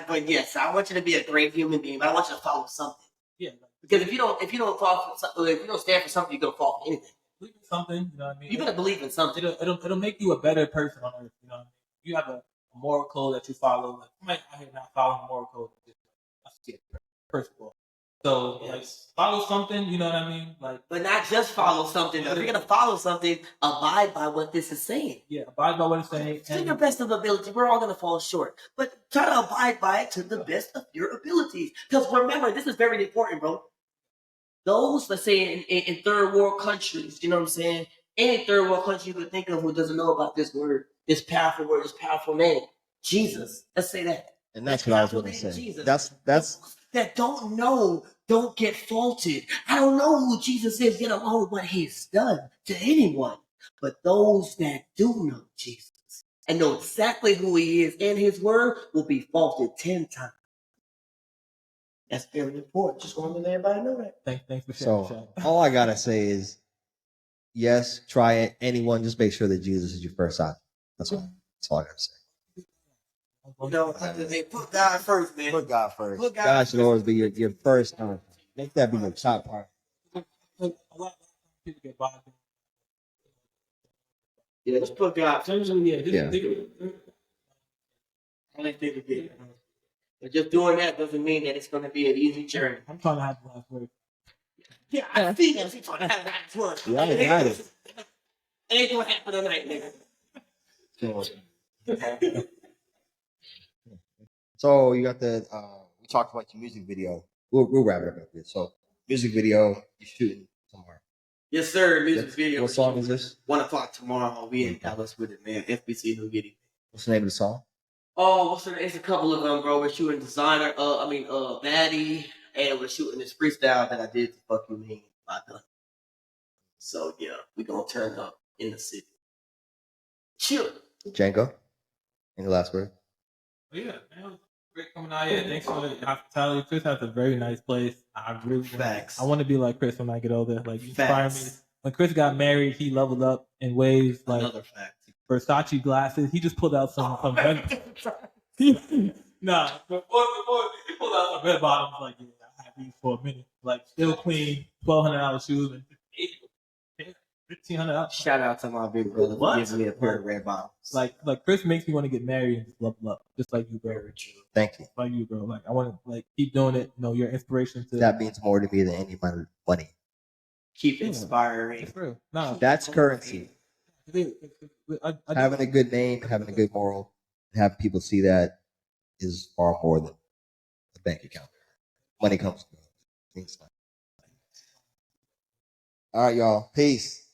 but yes, I want you to be a great human being. But I want you to follow something. Yeah. Because if you don't fall for something, if you don't stand for something, you're gonna fall for anything. Believe in something. You know what I mean? You gotta believe in something. It'll make you a better person on Earth. You know what I mean? You have a moral code that you follow. Like you might out here not following a moral code. That's it, first of all. So like follow something. You know what I mean? Like, but not just follow something. Though. If you're gonna follow something, abide by what this is saying. Yeah, abide by what it's saying. To your best of ability. We're all gonna fall short, but try to abide by it to the best of your abilities. Because remember, this is very important, bro. Those, let's say, in third world countries, you know what I'm saying? Any third world country you could think of who doesn't know about this word, this powerful name, Jesus. Let's say that. and that's what I was going to say. Jesus. That's That don't know, don't get faulted. I don't know who Jesus is, get along with what he's done to anyone. But those that do know Jesus and know exactly who he is and his word will be faulted 10 times. That's very important. Just want to let everybody know that. Thanks for sharing. so. All I gotta say is, yes, try it. Anyone, just make sure that Jesus is your first option. That's all. That's all I gotta say. You know, they put God first, man. Put God first. Put God God should always be your first option. Make that be your top part. A lot of people get bogged down. Yeah, just put God. Yeah. I didn't think of it. But just doing that doesn't mean that it's going to be an easy journey. I'm trying to have the last word. Yeah, I see that. You're trying to have that one. Yeah, I got it. It ain't going to happen tonight, nigga. So you got the we talked about your music video. We'll wrap it up with this. So music video, you're shooting somewhere. Yes, sir. Music video. What song is this? 1 o'clock tomorrow. We in Dallas with it, man. FBC New Giddy. What's the name of the song? Oh, what's the name? It's a couple of them, bro. We're shooting Designer. Maddie, and we're shooting this freestyle that I did to Fuck You Mean by Gun. So yeah, we gonna turn up in the city. Chill. Django. Any last word? But yeah, man, great coming out here. Thanks for the hospitality. Chris has a very nice place. I really Facts. I want to be like Chris when I get older. Like, you inspire me. Facts. When Chris got married, he leveled up in ways like Another fact. Versace glasses. He just pulled out some red. Nah, before he pulled out some red bottoms. Like, yeah, I had these for a minute. Like, still clean, $1,200 shoes and $1,500. Shout out to my big brother for giving me a pair of red bottoms. Like Chris makes me want to get married and just level up, just like you, bro. Very true. Thank you. Like you, bro. Like, I want to keep doing it. You know, your inspiration to That means more to me than any amount of money. Keep inspiring. That's real. Nah, That's currency. I Having a good name, having a good moral, having people see that is far more than a bank account. Money comes. Things like. All right, y'all. Peace.